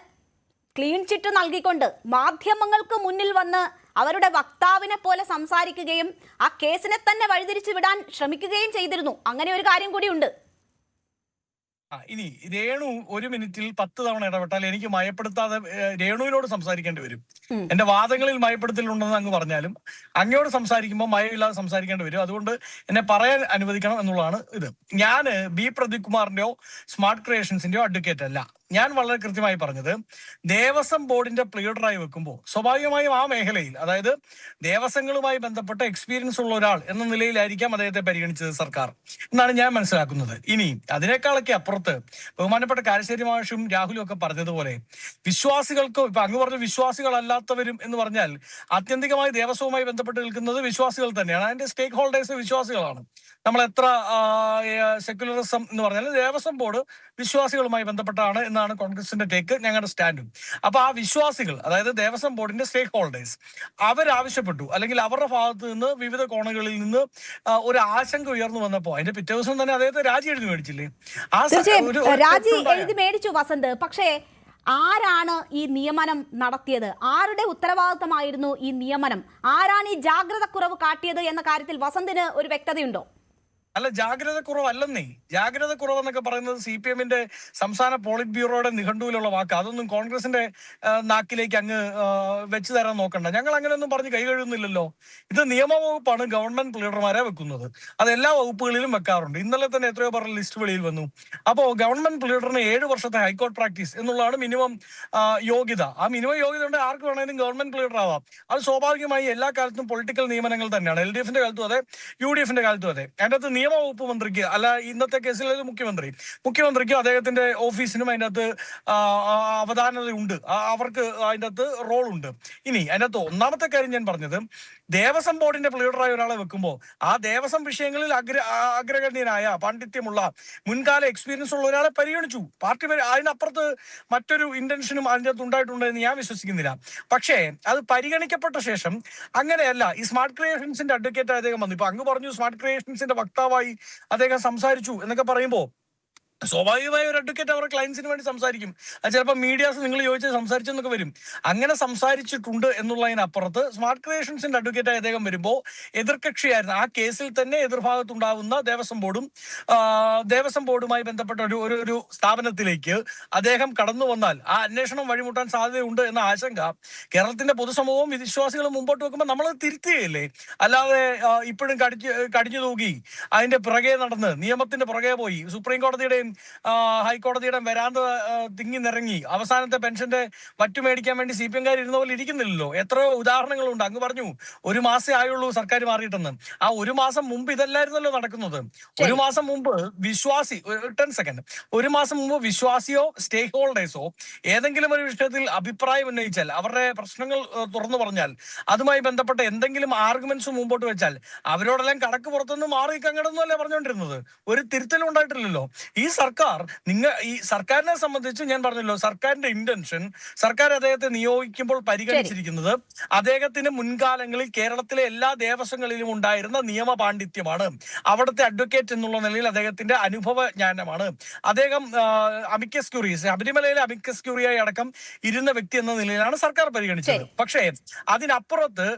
ക്ലീൻ ചിറ്റ് നൽകിക്കൊണ്ട് മാധ്യമങ്ങൾക്ക് മുന്നിൽ വന്ന് അവരുടെ വക്താവിനെ പോലെ സംസാരിക്കുകയും ആ കേസിനെ തന്നെ വഴിതിരിച്ചു വിടാൻ ശ്രമിക്കുകയും ചെയ്തിരുന്നു. അങ്ങനെ ഒരു കാര്യം കൂടിയുണ്ട്. ഇനി രേണു 1 മിനിറ്റിൽ 10 തവണ ഇടപെട്ടാൽ എനിക്ക് മയപ്പെടുത്താതെ രേണുവിനോട് സംസാരിക്കേണ്ടി വരും. എന്റെ വാദങ്ങളിൽ മയപ്പെടുത്തലുണ്ടെന്ന് അങ്ങ് പറഞ്ഞാലും അങ്ങയോട് സംസാരിക്കുമ്പോൾ മയമില്ലാതെ സംസാരിക്കേണ്ടി വരും. അതുകൊണ്ട് എന്നെ പറയാൻ അനുവദിക്കണം എന്നുള്ളതാണ് ഇത്. ഞാൻ B പ്രദീപ് കുമാറിന്റെയോ സ്മാർട്ട് ക്രിയേഷൻസിന്റെയോ അഡ്വക്കേറ്റ് അല്ല. ഞാൻ വളരെ കൃത്യമായി പറഞ്ഞത്, ദേവസ്വം ബോർഡിന്റെ പ്ലീഡറായി വെക്കുമ്പോൾ സ്വാഭാവികമായും ആ മേഖലയിൽ, അതായത് ദേവസ്വങ്ങളുമായി ബന്ധപ്പെട്ട എക്സ്പീരിയൻസ് ഉള്ള ഒരാൾ എന്ന നിലയിലായിരിക്കാം അദ്ദേഹത്തെ പരിഗണിച്ചത് സർക്കാർ എന്നാണ് ഞാൻ മനസ്സിലാക്കുന്നത്. ഇനി അതിനേക്കാളൊക്കെ അപ്പുറത്ത് ബഹുമാനപ്പെട്ട കാരശ്ശേരി മാഷും രാഹുലും ഒക്കെ പറഞ്ഞതുപോലെ വിശ്വാസികൾക്കും, ഇപ്പൊ അങ്ങ് പറഞ്ഞ വിശ്വാസികളല്ലാത്തവരും എന്ന് പറഞ്ഞാൽ ആത്യന്തികമായി ദേവസ്വവുമായി ബന്ധപ്പെട്ട് നിൽക്കുന്നത് വിശ്വാസികൾ തന്നെയാണ്. അതിന്റെ സ്റ്റേക്ക് ഹോൾഡേഴ്സ് വിശ്വാസികളാണ്. നമ്മൾ എത്ര സെക്യുലറിസം എന്ന് പറഞ്ഞാൽ ദേവസ്വം ബോർഡ് വിശ്വാസികളുമായി ബന്ധപ്പെട്ടാണ് എന്നാണ് കോൺഗ്രസിന്റെ ടേക്ക്, ഞങ്ങളുടെ സ്റ്റാൻഡും. അപ്പൊ ആ വിശ്വാസികൾ, അതായത് ദേവസ്വം ബോർഡിന്റെ സ്റ്റേക്ക് ഹോൾഡേഴ്സ്, അവരാവശ്യപ്പെട്ടു, അല്ലെങ്കിൽ അവരുടെ ഭാഗത്ത് നിന്ന് വിവിധ കോണുകളിൽ നിന്ന് ഒരു ആശങ്ക ഉയർന്നു വന്നപ്പോ അതിന്റെ പിറ്റേ ദിവസം തന്നെ അദ്ദേഹത്തെ രാജി എഴുതി മേടിച്ചില്ലേ? രാജി എഴുതി മേടിച്ചു വസന്ത്. പക്ഷേ ആരാണ് ഈ നിയമനം നടത്തിയത്? ആരുടെ ഉത്തരവാദിത്തമായിരുന്നു ഈ നിയമനം? ആരാണ് ഈ ജാഗ്രത കുറവ് കാട്ടിയത് എന്ന കാര്യത്തിൽ വസന്തിന് ഒരു വ്യക്തതയുണ്ടോ? അല്ല, ജാഗ്രത കുറവല്ലെന്നേ. ജാഗ്രത കുറവെന്നൊക്കെ പറയുന്നത് CPM-ന്റെ സംസ്ഥാന പോളിറ്റ് ബ്യൂറോയുടെ നിഘണ്ടുവിലുള്ള വാക്ക്. അതൊന്നും കോൺഗ്രസിന്റെ നാക്കിലേക്ക് അങ്ങ് വെച്ചു തരാൻ നോക്കണ്ട. ഞങ്ങൾ അങ്ങനെയൊന്നും പറഞ്ഞ് കൈ കഴുകുന്നില്ലല്ലോ. ഇത് നിയമവകുപ്പാണ് ഗവൺമെന്റ് പ്ലീഡർമാരെ വെക്കുന്നത്. അത് എല്ലാ വകുപ്പുകളിലും വെക്കാറുണ്ട്. ഇന്നലെ തന്നെ എത്രയോ പറഞ്ഞ ലിസ്റ്റ് വെളിയിൽ വന്നു. അപ്പോൾ ഗവൺമെന്റ് പ്ലീഡറിന് 7 വർഷത്തെ ഹൈക്കോർട്ട് പ്രാക്ടീസ് എന്നുള്ളതാണ് മിനിമം യോഗ്യത. ആ മിനിമം യോഗ്യത ഉണ്ട്, ആർക്ക് വേണമെങ്കിലും ഗവൺമെന്റ് പ്ലീഡർ ആവാം. അത് സ്വാഭാവികമായി എല്ലാ കാലത്തും പൊളിറ്റിക്കൽ നിയമനങ്ങൾ തന്നെയാണ്. LDF-ന്റെ കാലത്തും അതെ, UDF-ന്റെ കാലത്തും അതെ. അതിൻ്റെ അകത്ത് നിയമവകുപ്പ് മന്ത്രിക്ക്, അല്ല ഇന്നത്തെ കേസിൽ മുഖ്യമന്ത്രിക്കും അദ്ദേഹത്തിന്റെ ഓഫീസിനും അതിൻ്റെ അകത്ത് അവധാനതയുണ്ട്. അവർക്ക് അതിൻ്റെ അകത്ത് റോളുണ്ട്. ഇനി അതിൻ്റെ അകത്ത് ഒന്നാമത്തെ കാര്യം ഞാൻ പറഞ്ഞത്, ദേവസ്വം ബോർഡിന്റെ പ്ലീഡറായ ഒരാളെ വെക്കുമ്പോൾ ആ ദേവസ്വം വിഷയങ്ങളിൽ അഗ്രഗണ്യനായ പാണ്ഡിത്യമുള്ള മുൻകാല എക്സ്പീരിയൻസ് ഉള്ള ഒരാളെ പരിഗണിച്ചു. പാർട്ടി അതിനപ്പുറത്ത് മറ്റൊരു ഇന്റൻഷനും അതിൻ്റെ അകത്ത് ഉണ്ടായിട്ടുണ്ട് എന്ന് ഞാൻ വിശ്വസിക്കുന്നില്ല. പക്ഷേ അത് പരിഗണിക്കപ്പെട്ട ശേഷം അങ്ങനെയല്ല. ഈ സ്മാർട്ട് ക്രിയേഷൻസിന്റെ അഡ്വക്കേറ്റ് അദ്ദേഹം വന്നു. ഇപ്പൊ അങ്ങ് പറഞ്ഞു സ്മാർട്ട് ക്രിയേഷൻസിന്റെ വക്താവായി അദ്ദേഹം സംസാരിച്ചു എന്നൊക്കെ പറയുമ്പോൾ സ്വാഭാവികമായ ഒരു അഡ്വക്കേറ്റ് അവരുടെ ക്ലയൻസിന് വേണ്ടി സംസാരിക്കും. അത് ചിലപ്പോൾ മീഡിയാസ് നിങ്ങൾ ചോദിച്ചാൽ സംസാരിച്ചെന്നൊക്കെ വരും. അങ്ങനെ സംസാരിച്ചിട്ടുണ്ട് എന്നുള്ളതിനപ്പുറത്ത് സ്മാർട്ട് ക്രിയേഷൻസിന്റെ അഡ്വക്കേറ്റായി അദ്ദേഹം വരുമ്പോൾ എതിർകക്ഷിയായിരുന്നു. ആ കേസിൽ തന്നെ എതിർഭാഗത്തുണ്ടാവുന്ന ദേവസ്വം ബോർഡുമായി ബന്ധപ്പെട്ട ഒരു സ്ഥാപനത്തിലേക്ക് അദ്ദേഹം കടന്നു വന്നാൽ ആ അന്വേഷണം വഴിമുട്ടാൻ സാധ്യതയുണ്ട് എന്ന ആശങ്ക കേരളത്തിന്റെ പൊതുസമൂഹവും വിശ്വാസികളും മുമ്പോട്ട് വെക്കുമ്പോൾ നമ്മളത് തിരുത്തുകയല്ലേ. അല്ലാതെ ഇപ്പോഴും കടിഞ്ഞു തൂക്കി അതിന്റെ പുറകെ നടന്ന് നിയമത്തിന്റെ പുറകെ പോയി സുപ്രീം കോടതിയുടെയും ഹൈക്കോടതിയുടെ വരാന്ത തിങ്ങി നിറങ്ങി അവസാനത്തെ പെൻഷന്റെ വറ്റുമേടിക്കാൻ വേണ്ടി CPM-കാർ ഇരുന്ന പോലെ ഇരിക്കുന്നില്ലല്ലോ. എത്രയോ ഉദാഹരണങ്ങളുണ്ട്. അങ്ങ് പറഞ്ഞു 1 മാസേ ആയുള്ളൂ സർക്കാർ മാറിയിട്ടെന്ന്. ആ 1 മാസം മുമ്പ് ഇതല്ലായിരുന്നല്ലോ നടക്കുന്നത്. 1 മാസം മുമ്പ് 1 മാസം മുമ്പ് വിശ്വാസിയോ സ്റ്റേക്ക് ഹോൾഡേഴ്സോ ഏതെങ്കിലും ഒരു വിഷയത്തിൽ അഭിപ്രായം ഉന്നയിച്ചാൽ, അവരുടെ പ്രശ്നങ്ങൾ തുറന്നു പറഞ്ഞാൽ, അതുമായി ബന്ധപ്പെട്ട എന്തെങ്കിലും ആർഗ്യുമെന്റ്സ് മുമ്പോട്ട് വെച്ചാൽ അവരോടെല്ലാം കണക്ക് പുറത്തുനിന്ന് മാറി കങ്ങടൊന്നുമല്ലേ പറഞ്ഞുകൊണ്ടിരുന്നത്. ഒരു തിരുത്തലും ഉണ്ടായിട്ടില്ലല്ലോ. ഈ സർക്കാർ ഈ സർക്കാരിനെ സംബന്ധിച്ച് ഞാൻ പറഞ്ഞല്ലോ, സർക്കാരിന്റെ ഇന്റൻഷൻ, സർക്കാർ അദ്ദേഹത്തെ നിയോഗിക്കുമ്പോൾ പരിഗണിച്ചിരിക്കുന്നത് അദ്ദേഹത്തിന് മുൻകാലങ്ങളിൽ കേരളത്തിലെ എല്ലാ ദേവസ്വങ്ങളിലും ഉണ്ടായിരുന്ന നിയമ പാണ്ഡിത്യമാണ്, അവിടുത്തെ അഡ്വക്കേറ്റ് എന്നുള്ള നിലയിൽ അദ്ദേഹത്തിന്റെ അനുഭവ ജ്ഞാനമാണ്. അദ്ദേഹം അമിക്കസ് ക്യൂറി, ശബരിമലയിലെ അമിക്കസ് ക്യൂറിയായി അടക്കം ഇരുന്ന വ്യക്തി എന്ന നിലയിലാണ് സർക്കാർ പരിഗണിച്ചത്. പക്ഷേ അതിനപ്പുറത്ത്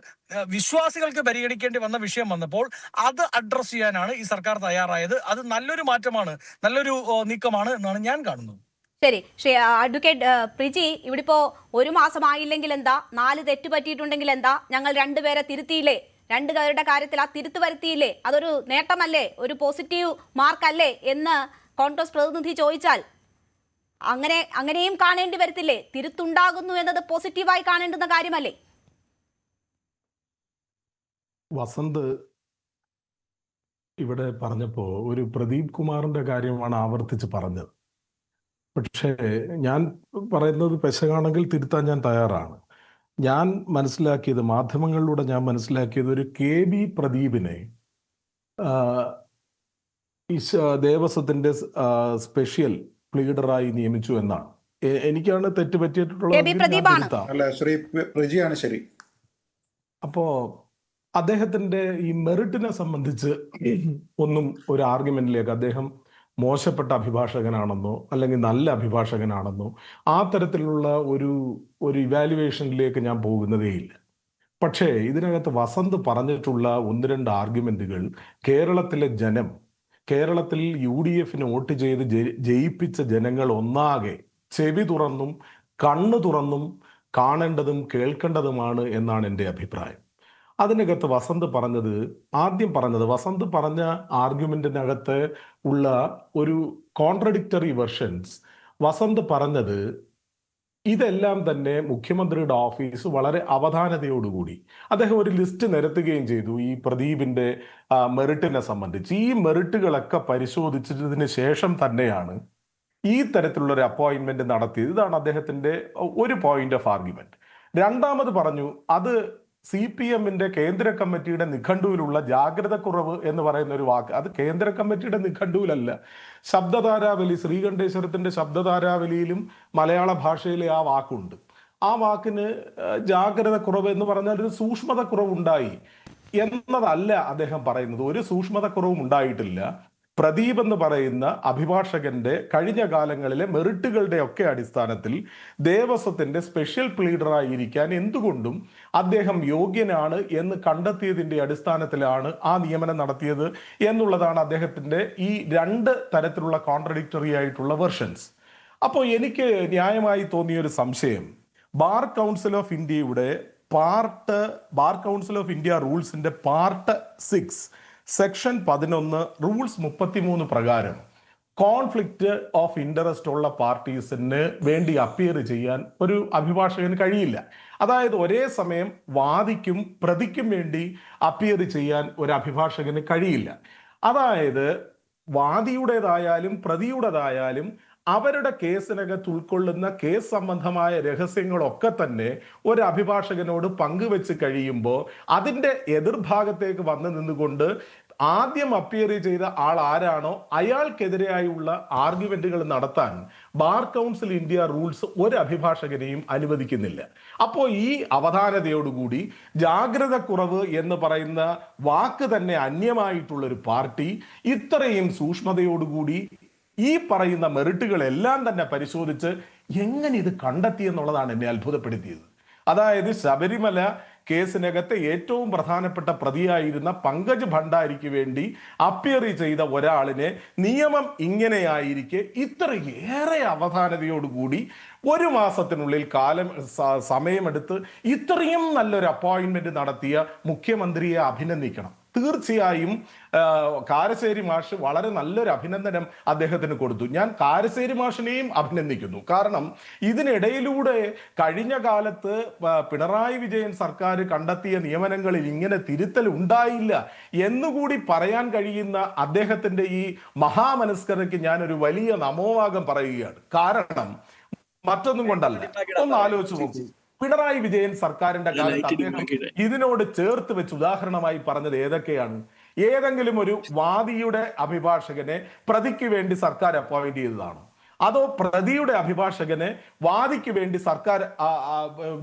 വിശ്വാസികൾക്ക് പരിഗണിക്കേണ്ടി വന്ന വിഷയം വന്നപ്പോൾ അത് അഡ്രസ് ചെയ്യാനാണ് ഈ സർക്കാർ തയ്യാറായത്. അത് നല്ലൊരു മാറ്റമാണ്, നല്ലൊരു നീക്കമാണ് എന്നാണ് ഞാൻ കാണുന്നത്. ശരി, അഡ്വക്കേറ്റ് പ്രിജി, ഇവിടെ ഇപ്പോ 1 മാസമായില്ലെങ്കിൽ എന്താ, 4 തെറ്റ് പറ്റിയിട്ടുണ്ടെങ്കിൽ എന്താ, ഞങ്ങൾ 2 പേരെ തിരുത്തിയില്ലേ, 2 പേരുടെ കാര്യത്തിൽ ആ തിരുത്ത് വരുത്തിയില്ലേ, അതൊരു നേട്ടമല്ലേ, ഒരു പോസിറ്റീവ് മാർക്കല്ലേ എന്ന് കോൺഗ്രസ് പ്രതിനിധി ചോദിച്ചാൽ അങ്ങനെയും കാണേണ്ടി വരത്തില്ലേ? തിരുത്തുണ്ടാകുന്നു എന്നത് പോസിറ്റീവായി കാണേണ്ടുന്ന കാര്യമല്ലേ? വസന്ത് ഇവിടെ പറഞ്ഞപ്പോൾ ഒരു പ്രദീപ് കുമാറിന്റെ കാര്യമാണ് ആവർത്തിച്ച് പറഞ്ഞത്. പക്ഷേ ഞാൻ പറയുന്നത് പെശകാണെങ്കിൽ തിരുത്താൻ ഞാൻ തയ്യാറാണ്. ഞാൻ മനസ്സിലാക്കിയത്, മാധ്യമങ്ങളിലൂടെ ഞാൻ മനസ്സിലാക്കിയത്, ഒരു KB പ്രദീപിനെ ദേവസ്വത്തിന്റെ സ്പെഷ്യൽ പ്ലീഡറായി നിയമിച്ചു എന്നാണ്. എനിക്കാണ് തെറ്റ് പറ്റിയിട്ടുള്ളത്. ശരി. അപ്പോ അദ്ദേഹത്തിന്റെ ഈ മെറിറ്റിനെ സംബന്ധിച്ച് ഒന്നും ഒരു ആർഗ്യുമെന്റിലേക്ക് അദ്ദേഹം മോശപ്പെട്ട അഭിഭാഷകനാണെന്നോ അല്ലെങ്കിൽ നല്ല അഭിഭാഷകനാണെന്നോ ആ തരത്തിലുള്ള ഒരു ഇവാലുവേഷനിലേക്ക് ഞാൻ പോകുന്നതേയില്ല. പക്ഷേ ഇതിനകത്ത് വസന്ത് പറഞ്ഞിട്ടുള്ള 1-2 ആർഗ്യുമെന്റുകൾ കേരളത്തിലെ ജനം, കേരളത്തിൽ UDF വോട്ട് ചെയ്ത് ജയിപ്പിച്ച ജനങ്ങൾ ഒന്നാകെ ചെവി തുറന്നും കണ്ണു തുറന്നും കാണേണ്ടതും കേൾക്കേണ്ടതുമാണ് എന്നാണ് എൻ്റെ അഭിപ്രായം. അതിനകത്ത് വസന്ത് പറഞ്ഞ ആർഗ്യുമെന്റിനകത്ത് ഉള്ള ഒരു കോൺട്രഡിക്ടറി വെർഷൻസ്. വസന്ത് പറഞ്ഞത് ഇതെല്ലാം തന്നെ മുഖ്യമന്ത്രിയുടെ ഓഫീസ് വളരെ അവധാനതയോടുകൂടി അദ്ദേഹം ഒരു ലിസ്റ്റ് നിരത്തുകയും ചെയ്തു ഈ പ്രദീപിന്റെ മെറിറ്റിനെ സംബന്ധിച്ച്. ഈ മെറിറ്റുകളൊക്കെ പരിശോധിച്ചതിന് ശേഷം തന്നെയാണ് ഈ തരത്തിലുള്ള ഒരു അപ്പോയിന്റ്മെന്റ് നടത്തിയത്. ഇതാണ് അദ്ദേഹത്തിന്റെ ഒരു പോയിന്റ് ഓഫ് ആർഗ്യുമെന്റ്. രണ്ടാമത് പറഞ്ഞു, അത് CPMന്റെ കേന്ദ്ര കമ്മിറ്റിയുടെ നിഘണ്ടുവിലുള്ള ജാഗ്രത കുറവ് എന്ന് പറയുന്ന ഒരു വാക്ക്, അത് കേന്ദ്ര കമ്മിറ്റിയുടെ നിഘണ്ടുവിലല്ല, ശബ്ദധാരാവലി, ശ്രീകണ്ഠേശ്വരത്തിന്റെ ശബ്ദധാരാവലിയിലും മലയാള ഭാഷയിലെ ആ വാക്കുണ്ട്. ആ വാക്കിന് ജാഗ്രത കുറവ് എന്ന് പറഞ്ഞാൽ ഒരു സൂക്ഷ്മത കുറവുണ്ടായി എന്നതല്ല അദ്ദേഹം പറയുന്നത്. ഒരു സൂക്ഷ്മത കുറവും ഉണ്ടായിട്ടില്ല. പ്രദീപ് എന്ന് പറയുന്ന അഭിഭാഷകന്റെ കഴിഞ്ഞ കാലങ്ങളിലെ മെറിറ്റുകളുടെ ഒക്കെ അടിസ്ഥാനത്തിൽ ദേവസ്വത്തിന്റെ സ്പെഷ്യൽ പ്ലീഡറായിരിക്കാൻ എന്തുകൊണ്ടും അദ്ദേഹം യോഗ്യനാണ് എന്ന് കണ്ടെത്തിയതിന്റെ അടിസ്ഥാനത്തിലാണ് ആ നിയമനം നടത്തിയത് എന്നുള്ളതാണ് അദ്ദേഹത്തിന്റെ ഈ 2 തരത്തിലുള്ള കോൺട്രഡിക്ടറി ആയിട്ടുള്ള വെർഷൻസ്. അപ്പോൾ എനിക്ക് ന്യായമായി തോന്നിയൊരു സംശയം, ബാർ കൗൺസിൽ ഓഫ് ഇന്ത്യയുടെ ബാർ കൗൺസിൽ ഓഫ് ഇന്ത്യ റൂൾസിന്റെ പാർട്ട് 6 സെക്ഷൻ 11 റൂൾസ് 33 പ്രകാരം കോൺഫ്ലിക്റ്റ് ഓഫ് ഇൻട്രസ്റ്റ് ഉള്ള പാർട്ടീസിന് വേണ്ടി അപ്പിയർ ചെയ്യാൻ ഒരു അഭിഭാഷകന് കഴിയില്ല. അതായത് ഒരേ സമയം വാദിക്കും പ്രതിക്കും വേണ്ടി അപ്പിയർ ചെയ്യാൻ ഒരു അഭിഭാഷകന് കഴിയില്ല. അതായത് വാദിയുടേതായാലും പ്രതിയുടേതായാലും അവരുടെ കേസിനകത്ത് ഉൾക്കൊള്ളുന്ന കേസ് സംബന്ധമായ രഹസ്യങ്ങളൊക്കെ തന്നെ ഒരു അഭിഭാഷകനോട് പങ്കുവെച്ച് കഴിയുമ്പോൾ അതിൻ്റെ എതിർഭാഗത്തേക്ക് വന്നു നിന്നുകൊണ്ട് ആദ്യം അപ്പിയർ ചെയ്ത ആൾ ആരാണോ അയാൾക്കെതിരെയായുള്ള ആർഗ്യുമെന്റുകൾ നടത്താൻ ബാർ കൗൺസിൽ ഇന്ത്യ റൂൾസ് ഒരു അഭിഭാഷകനെയും അനുവദിക്കുന്നില്ല. അപ്പോൾ ഈ അവധാനതയോടുകൂടി ജാഗ്രത കുറവ് എന്ന് പറയുന്ന വാക്ക് തന്നെ അന്യമായിട്ടുള്ളൊരു പാർട്ടി ഇത്രയും സൂക്ഷ്മതയോടുകൂടി ഈ പറയുന്ന മെറിറ്റുകളെല്ലാം തന്നെ പരിശോധിച്ച് എങ്ങനെ ഇത് കണ്ടെത്തി എന്നുള്ളതാണ് എന്നെ അത്ഭുതപ്പെടുത്തിയത്. അതായത് ശബരിമല കേസിനകത്തെ ഏറ്റവും പ്രധാനപ്പെട്ട പ്രതിയായിരുന്ന പങ്കജ് ഭണ്ഡാരിക്ക് വേണ്ടി അപ്പിയർ ചെയ്ത ഒരാളിനെ നിയമം ഇങ്ങനെയായിരിക്കെ ഇത്രയേറെ അവധാനതയോടുകൂടി 1 മാസത്തിനുള്ളിൽ സമയമെടുത്ത് ഇത്രയും നല്ലൊരു അപ്പോയിന്റ്മെന്റ് നടത്തിയ മുഖ്യമന്ത്രിയെ അഭിനന്ദിക്കണം. തീർച്ചയായും കാരശ്ശേരി മാഷ് വളരെ നല്ലൊരു അഭിനന്ദനം അദ്ദേഹത്തിന് കൊടുത്തു. ഞാൻ കാരശ്ശേരി മാഷിനെയും അഭിനന്ദിക്കുന്നു. കാരണം ഇതിനിടയിലൂടെ കഴിഞ്ഞ കാലത്ത് പിണറായി വിജയൻ സർക്കാർ കണ്ടെത്തിയ നിയമനങ്ങളിൽ ഇങ്ങനെ തിരുത്തൽ ഉണ്ടായില്ല എന്നുകൂടി പറയാൻ കഴിയുന്ന അദ്ദേഹത്തിന്റെ ഈ മഹാമനസ്കതയ്ക്ക് ഞാനൊരു വലിയ നമോവാകം പറയുകയാണ്. കാരണം മറ്റൊന്നും കൊണ്ടല്ല, ഒന്ന് ആലോചിച്ച് നോക്കൂ. പിണറായി വിജയൻ സർക്കാരിന്റെ കാലത്ത് അദ്ദേഹം ഇതിനോട് ചേർത്ത് വെച്ച് ഉദാഹരണമായി പറഞ്ഞത് ഏതൊക്കെയാണ്? ഏതെങ്കിലും ഒരു വാദിയുടെ അഭിഭാഷകനെ പ്രതിക്ക് വേണ്ടി സർക്കാർ അപ്പോയിന്റ് ചെയ്തതാണോ, അതോ പ്രതിയുടെ അഭിഭാഷകനെ വാദിക്ക് വേണ്ടി സർക്കാർ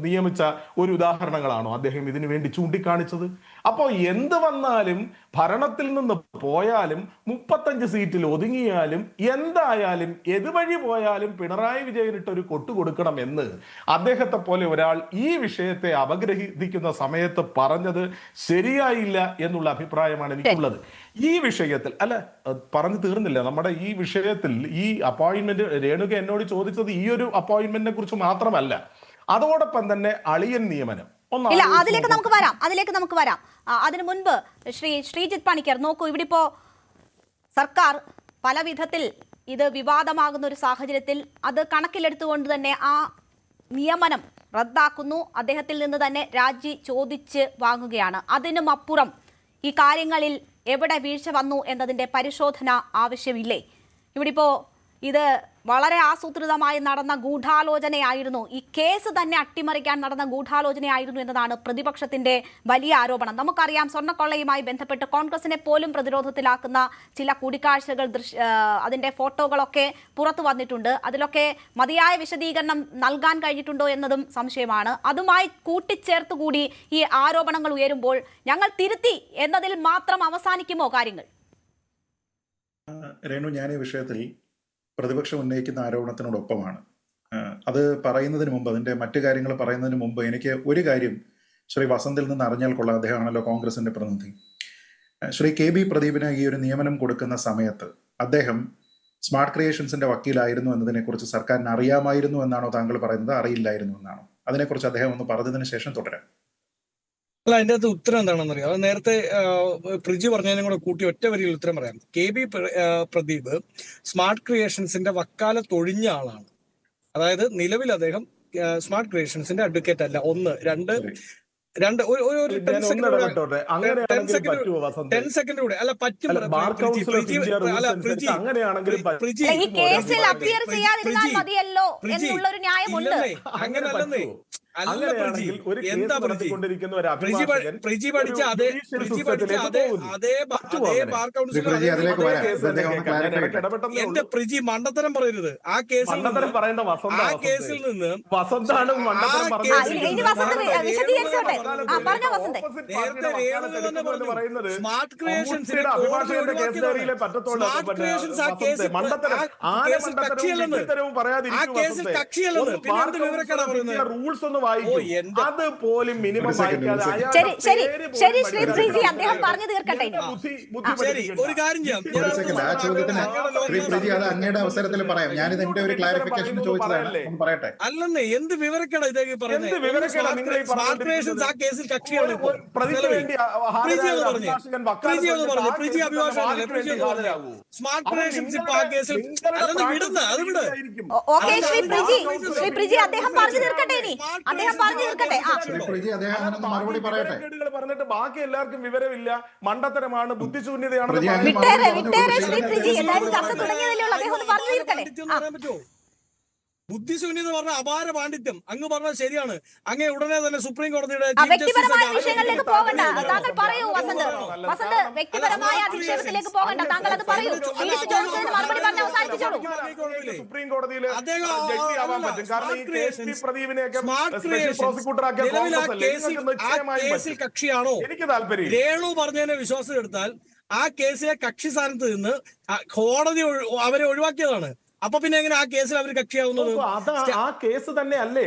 നിയമിച്ച ഒരു ഉദാഹരണങ്ങളാണോ അദ്ദേഹം ഇതിനു വേണ്ടി ചൂണ്ടിക്കാണിച്ചത്? അപ്പോൾ എന്ത് വന്നാലും, ഭരണത്തിൽ നിന്ന് പോയാലും, 35 സീറ്റിൽ ഒതുങ്ങിയാലും, എന്തായാലും ഏതുവഴി പോയാലും പിണറായി വിജയനിട്ട് ഒരു കൊട്ടു കൊടുക്കണം എന്ന് അദ്ദേഹത്തെ പോലെ ഒരാൾ ഈ വിഷയത്തെ അപഗ്രഹിക്കുന്ന സമയത്ത് പറഞ്ഞത് ശരിയായില്ല എന്നുള്ള അഭിപ്രായമാണ് എനിക്കുള്ളത്. ഈ വിഷയത്തിൽ അല്ല, പറഞ്ഞു തീർന്നില്ല. നമ്മുടെ ഈ വിഷയത്തിൽ ഈ അപ്പോയിന്റ്മെന്റ് രേണുക എന്നോട് ചോദിച്ചത് ഈ ഒരു അപ്പോയിന്റ്മെന്റിനെ കുറിച്ച് മാത്രമല്ല, അതോടൊപ്പം തന്നെ അളിയൻ നിയമനം. ഇല്ല, അതിലേക്ക് നമുക്ക് വരാം. അതിനു മുൻപ് ശ്രീജിത്ത് പണിക്കർ, നോക്കൂ, ഇവിടെ ഇപ്പോ സർക്കാർ പല വിധത്തിൽ ഇത് വിവാദമാകുന്ന ഒരു സാഹചര്യത്തിൽ അത് കണക്കിലെടുത്തുകൊണ്ട് തന്നെ ആ നിയമനം റദ്ദാക്കുന്നു. അദ്ദേഹത്തിൽ നിന്ന് തന്നെ രാജി ചോദിച്ച് വാങ്ങുകയാണ്. അതിനും അപ്പുറം ഈ കാര്യങ്ങളിൽ എവിടെ വീഴ്ച വന്നു എന്നതിന്റെ പരിശോധന ആവശ്യമില്ലേ? ഇവിടെ ഇപ്പോ ഇത് വളരെ ആസൂത്രിതമായി നടന്ന ഗൂഢാലോചനയായിരുന്നു, ഈ കേസ് തന്നെ അട്ടിമറിക്കാൻ നടന്ന ഗൂഢാലോചനയായിരുന്നു എന്നതാണ് പ്രതിപക്ഷത്തിന്റെ വലിയ ആരോപണം. നമുക്കറിയാം, സ്വർണ്ണക്കൊള്ളയുമായി ബന്ധപ്പെട്ട് കോൺഗ്രസിനെ പോലും പ്രതിരോധത്തിലാക്കുന്ന ചില കൂടിക്കാഴ്ചകൾ, അതിന്റെ ഫോട്ടോകളൊക്കെ പുറത്തു വന്നിട്ടുണ്ട്. അതിലൊക്കെ മതിയായ വിശദീകരണം നൽകാൻ കഴിഞ്ഞിട്ടുണ്ടോ എന്നതും സംശയമാണ്. അതുമായി കൂട്ടിച്ചേർത്തുകൂടി ഈ ആരോപണങ്ങൾ ഉയരുമ്പോൾ ഞങ്ങൾ തിരുത്തി എന്നതിൽ മാത്രം അവസാനിക്കുമോ കാര്യങ്ങൾ? രേണു, ഞാൻ ഈ വിഷയത്തിൽ പ്രതിപക്ഷം ഉന്നയിക്കുന്ന ആരോപണത്തിനോടൊപ്പമാണ്. അത് പറയുന്നതിന് മുമ്പ്, അതിൻ്റെ മറ്റു കാര്യങ്ങൾ പറയുന്നതിന് മുമ്പ് എനിക്ക് ഒരു കാര്യം ശ്രീ വസന്തിൽ നിന്ന് അറിഞ്ഞാൽ കൊള്ളാം. അദ്ദേഹമാണല്ലോ കോൺഗ്രസിന്റെ പ്രതിനിധി. ശ്രീ KB പ്രദീപിന് ഈ ഒരു നിയമനം കൊടുക്കുന്ന സമയത്ത് അദ്ദേഹം സ്മാർട്ട് ക്രിയേഷൻസിന്റെ വക്കീലായിരുന്നു എന്നതിനെക്കുറിച്ച് സർക്കാരിന് അറിയാമായിരുന്നു എന്നാണോ താങ്കൾ പറയുന്നത്, അറിയില്ലായിരുന്നു എന്നാണോ? അതിനെക്കുറിച്ച് അദ്ദേഹം ഒന്ന് പറഞ്ഞതിന് ശേഷം തുടരാം. അല്ല, അതിന്റെ അകത്ത് ഉത്തരം എന്താണെന്ന് അറിയാം. അത് നേരത്തെ പ്രിജി പറഞ്ഞതിനും കൂടെ കൂട്ടി ഒറ്റ വരിയിൽ ഉത്തരം പറയാം. KB പ്രദീപ് സ്മാർട്ട് ക്രിയേഷൻസിന്റെ വക്കാലത്തൊഴിഞ്ഞ ആളാണ്. അതായത് നിലവിൽ അദ്ദേഹം സ്മാർട്ട് ക്രിയേഷൻസിന്റെ അഡ്വക്കേറ്റ് അല്ല. ഒന്ന്. രണ്ട് ഒരു 10 സെക്കൻഡ് കൂടെ അല്ല പറ്റും. അങ്ങനല്ലെന്നേ, എന്താ പ്രിജി പഠിച്ച അതേ ബാർ കൗൺസിൽ. എന്റെ പ്രിജി മണ്ടത്തരം പറയരുത്. ആ കേസിൽ നിന്ന് സ്മാർട്ട് ക്രിയേഷൻസിന്റെ കക്ഷിയല്ലെന്ന് പിന്നെ എന്ത് വിവരക്കേടാ പറയുന്നത്? റൂൾസ് ഒന്ന് വായിക്കും, അതുപോലും മിനിമം ഒരു കാര്യം ചെയ്യാം. അങ്ങയുടെ അവസരത്തിൽ പറയാം. ഞാനിത് എന്റെ ഒരു ക്ലാരിഫിക്കേഷൻ ചോദിച്ചതാണ്, പറയട്ടെ. അല്ലെന്നേ, എന്ത് വിവരക്കേടാ ഇതേക്ക് പറയുന്നത്? സ്മാർട്ട് ക്രിയേഷൻസ് ആ കേസിൽ കക്ഷിയാണ്. പ്രിജി അഭിഭാഷകനല്ലേ? സ്മാർട്ട് ക്രിയേഷൻസ് ഇപ്പൊ ആ കേസിൽ അല്ലെന്ന് വിടുന്ന അത് വിട്. പറഞ്ഞിട്ട് ബാക്കി എല്ലാവർക്കും വിവരമില്ല, മണ്ടത്തരമാണ്, ബുദ്ധിശൂന്യതയാണ്. ബുദ്ധിശൂന്യത പറഞ്ഞ അപാര പാണ്ഡിത്യം. അങ്ങ് പറഞ്ഞത് ശരിയാണ്. അങ്ങ് ഉടനെ തന്നെ സുപ്രീം കോടതിയുടെ വ്യക്തിപരമായ വിഷയങ്ങളിലേക്ക് പോകണ്ട. താങ്കൾ പറയൂ വസന്ത്. വ്യക്തിപരമായ അധിക്ഷേപത്തിലേക്ക് പോകണ്ട. താങ്കൾ അത് പറയൂ. മറുപടി പറഞ്ഞ് അവസാനിപ്പിച്ചോളൂ. സുപ്രീം കോടതിയിൽ കേസിൽ കക്ഷിയാണോ? എനിക്ക് താല്പര്യം. രേണു പറഞ്ഞതിനെ വിശ്വാസം എടുത്താൽ ആ കേസിലെ കക്ഷി സ്ഥാനത്ത് നിന്ന് കോടതി അവരെ ഒഴിവാക്കിയതാണ്. അപ്പൊ പിന്നെ എങ്ങനെ ആ കേസിൽ അവർ കക്ഷിയാവുന്നത്? ആ കേസ് തന്നെ അല്ലേ?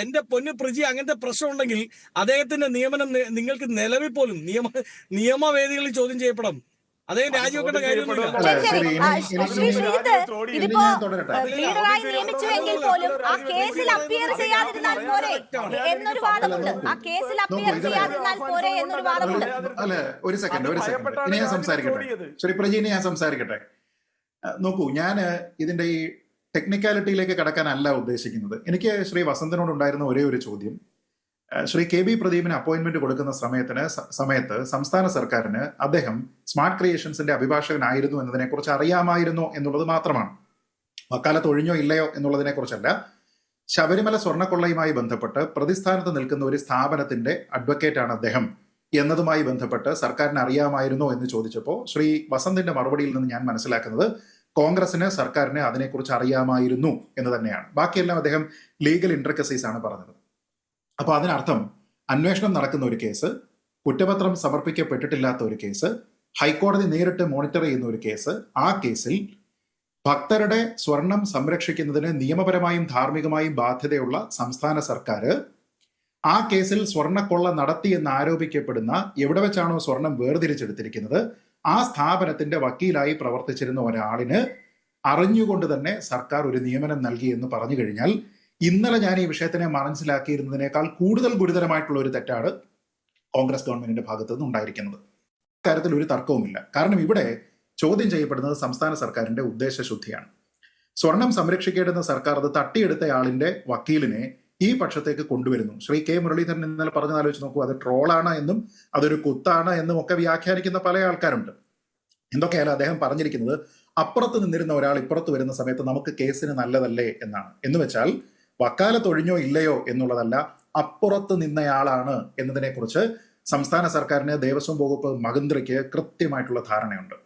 എന്റെ പൊന്നു പ്രിജി, അങ്ങനത്തെ പ്രശ്നം ഉണ്ടെങ്കിൽ അദ്ദേഹത്തിന്റെ നിയമനം നിങ്ങൾക്ക് നിലവിൽ പോലും നിയമവേദികളിൽ ചോദ്യം ചെയ്യപ്പെടാം. അദ്ദേഹം രാജിവെക്കേണ്ട കാര്യമൊന്നുമില്ല. ഇതിപ്പോ ലീഡറായി നിയമിച്ചുവെങ്കിൽ പോലും ആ കേസിൽ അപ്പിയർ ചെയ്യാതിരുന്നാൽ പോരെ എന്നൊരു വാദമുണ്ട്. ആ കേസിൽ അപ്പിയർ ചെയ്യാതിരുന്നാൽ പോരെ എന്നൊരു വാദമുണ്ട്. അല്ല, ഒരു സെക്കൻഡ് ഇനി ഞാൻ സംസാരിക്കട്ടെ. ശ്രീ പ്രജി, ഇനി ഞാൻ സംസാരിക്കട്ടെ. നോക്കൂ, ഞാൻ ഇതിന്റെ ഈ ടെക്നിക്കാലിറ്റിയിലേക്ക് കടക്കാനല്ല ഉദ്ദേശിക്കുന്നത്. എനിക്ക് ശ്രീ വസന്തനോട് ഉണ്ടായിരുന്ന ഒരേ ഒരു ചോദ്യം, ശ്രീ KB പ്രദീപിന് അപ്പോയിന്റ്മെന്റ് കൊടുക്കുന്ന സമയത്ത് സംസ്ഥാന സർക്കാരിന് അദ്ദേഹം സ്മാർട്ട് ക്രിയേഷൻസിന്റെ അഭിഭാഷകനായിരുന്നു എന്നതിനെ കുറിച്ച് അറിയാമായിരുന്നോ എന്നുള്ളത് മാത്രമാണ്. വക്കാലത്ത് ഒഴിഞ്ഞോ ഇല്ലയോ എന്നുള്ളതിനെ കുറിച്ചല്ല. ശബരിമല സ്വർണ്ണക്കൊള്ളയുമായി ബന്ധപ്പെട്ട് പ്രതിസ്ഥാനത്ത് നിൽക്കുന്ന ഒരു സ്ഥാപനത്തിന്റെ അഡ്വക്കേറ്റ് ആണ് അദ്ദേഹം എന്നതുമായി ബന്ധപ്പെട്ട് സർക്കാരിന് അറിയാമായിരുന്നോ എന്ന് ചോദിച്ചപ്പോൾ ശ്രീ വസന്തിന്റെ മറുപടിയിൽ നിന്ന് ഞാൻ മനസ്സിലാക്കുന്നത് കോൺഗ്രസിന് സർക്കാരിന് അതിനെക്കുറിച്ച് അറിയാമായിരുന്നു എന്ന് തന്നെയാണ്. ബാക്കിയെല്ലാം അദ്ദേഹം ലീഗൽ ഇൻട്രിക്കസീസ് ആണ് പറഞ്ഞത്. അപ്പോൾ അതിനർത്ഥം അന്വേഷണം നടക്കുന്ന ഒരു കേസ്, കുറ്റപത്രം സമർപ്പിക്കപ്പെട്ടിട്ടില്ലാത്ത ഒരു കേസ്, ഹൈക്കോടതി നേരിട്ട് മോണിറ്റർ ചെയ്യുന്ന ഒരു കേസ്, ആ കേസിൽ ഭക്തരുടെ സ്വർണം സംരക്ഷിക്കുന്നതിന് നിയമപരമായും ധാർമ്മികമായും ബാധ്യതയുള്ള സംസ്ഥാന സർക്കാർ ആ കേസിൽ സ്വർണ്ണക്കൊള്ള നടത്തിയെന്ന് ആരോപിക്കപ്പെടുന്ന എവിടെ വെച്ചാണോ സ്വർണം വേർതിരിച്ചെടുത്തിരിക്കുന്നത് ആ സ്ഥാപനത്തിന്റെ വക്കീലായി പ്രവർത്തിച്ചിരുന്ന ഒരാളിന് അറിഞ്ഞുകൊണ്ട് തന്നെ സർക്കാർ ഒരു നിയമനം നൽകി എന്ന് പറഞ്ഞു കഴിഞ്ഞാൽ ഇന്നലെ ഞാൻ ഈ വിഷയത്തിനെ മനസ്സിലാക്കിയിരുന്നതിനേക്കാൾ കൂടുതൽ ഗുരുതരമായിട്ടുള്ള ഒരു തെറ്റാണ് കോൺഗ്രസ് ഗവൺമെന്റിന്റെ ഭാഗത്തു നിന്ന് ഉണ്ടായിരിക്കുന്നത്. കാര്യത്തിൽ ഒരു തർക്കവുമില്ല. കാരണം ഇവിടെ ചോദ്യം ചെയ്യപ്പെടുന്നത് സംസ്ഥാന സർക്കാരിന്റെ ഉദ്ദേശശുദ്ധിയാണ്. സ്വർണം സംരക്ഷിക്കേണ്ടുന്ന സർക്കാർ അത് തട്ടിയെടുത്തയാളിന്റെ വക്കീലിനെ ഈ പക്ഷത്തേക്ക് കൊണ്ടുവരുന്നു. ശ്രീ കെ മുരളീധരൻ ഇന്നലെ പറഞ്ഞതാലോചിച്ച് നോക്കൂ, അത് ട്രോളാണ് എന്നും അതൊരു കുത്താണ് എന്നും ഒക്കെ വ്യാഖ്യാനിക്കുന്ന പല ആൾക്കാരുണ്ട്. എന്തൊക്കെയായാലും അദ്ദേഹം പറഞ്ഞിരിക്കുന്നത് അപ്പുറത്ത് നിന്നിരുന്ന ഒരാൾ ഇപ്പുറത്ത് വരുന്ന സമയത്ത് നമുക്ക് കേസിന് നല്ലതല്ലേ എന്നാണ്. എന്ന് വെച്ചാൽ വക്കാലത്തൊഴിഞ്ഞോ ഇല്ലയോ എന്നുള്ളതല്ല, അപ്പുറത്ത് നിന്നയാളാണ് എന്നതിനെ കുറിച്ച് സംസ്ഥാന സർക്കാരിന്, ദേവസ്വം വകുപ്പ് മന്ത്രിക്ക് കൃത്യമായിട്ടുള്ള ധാരണയുണ്ട്.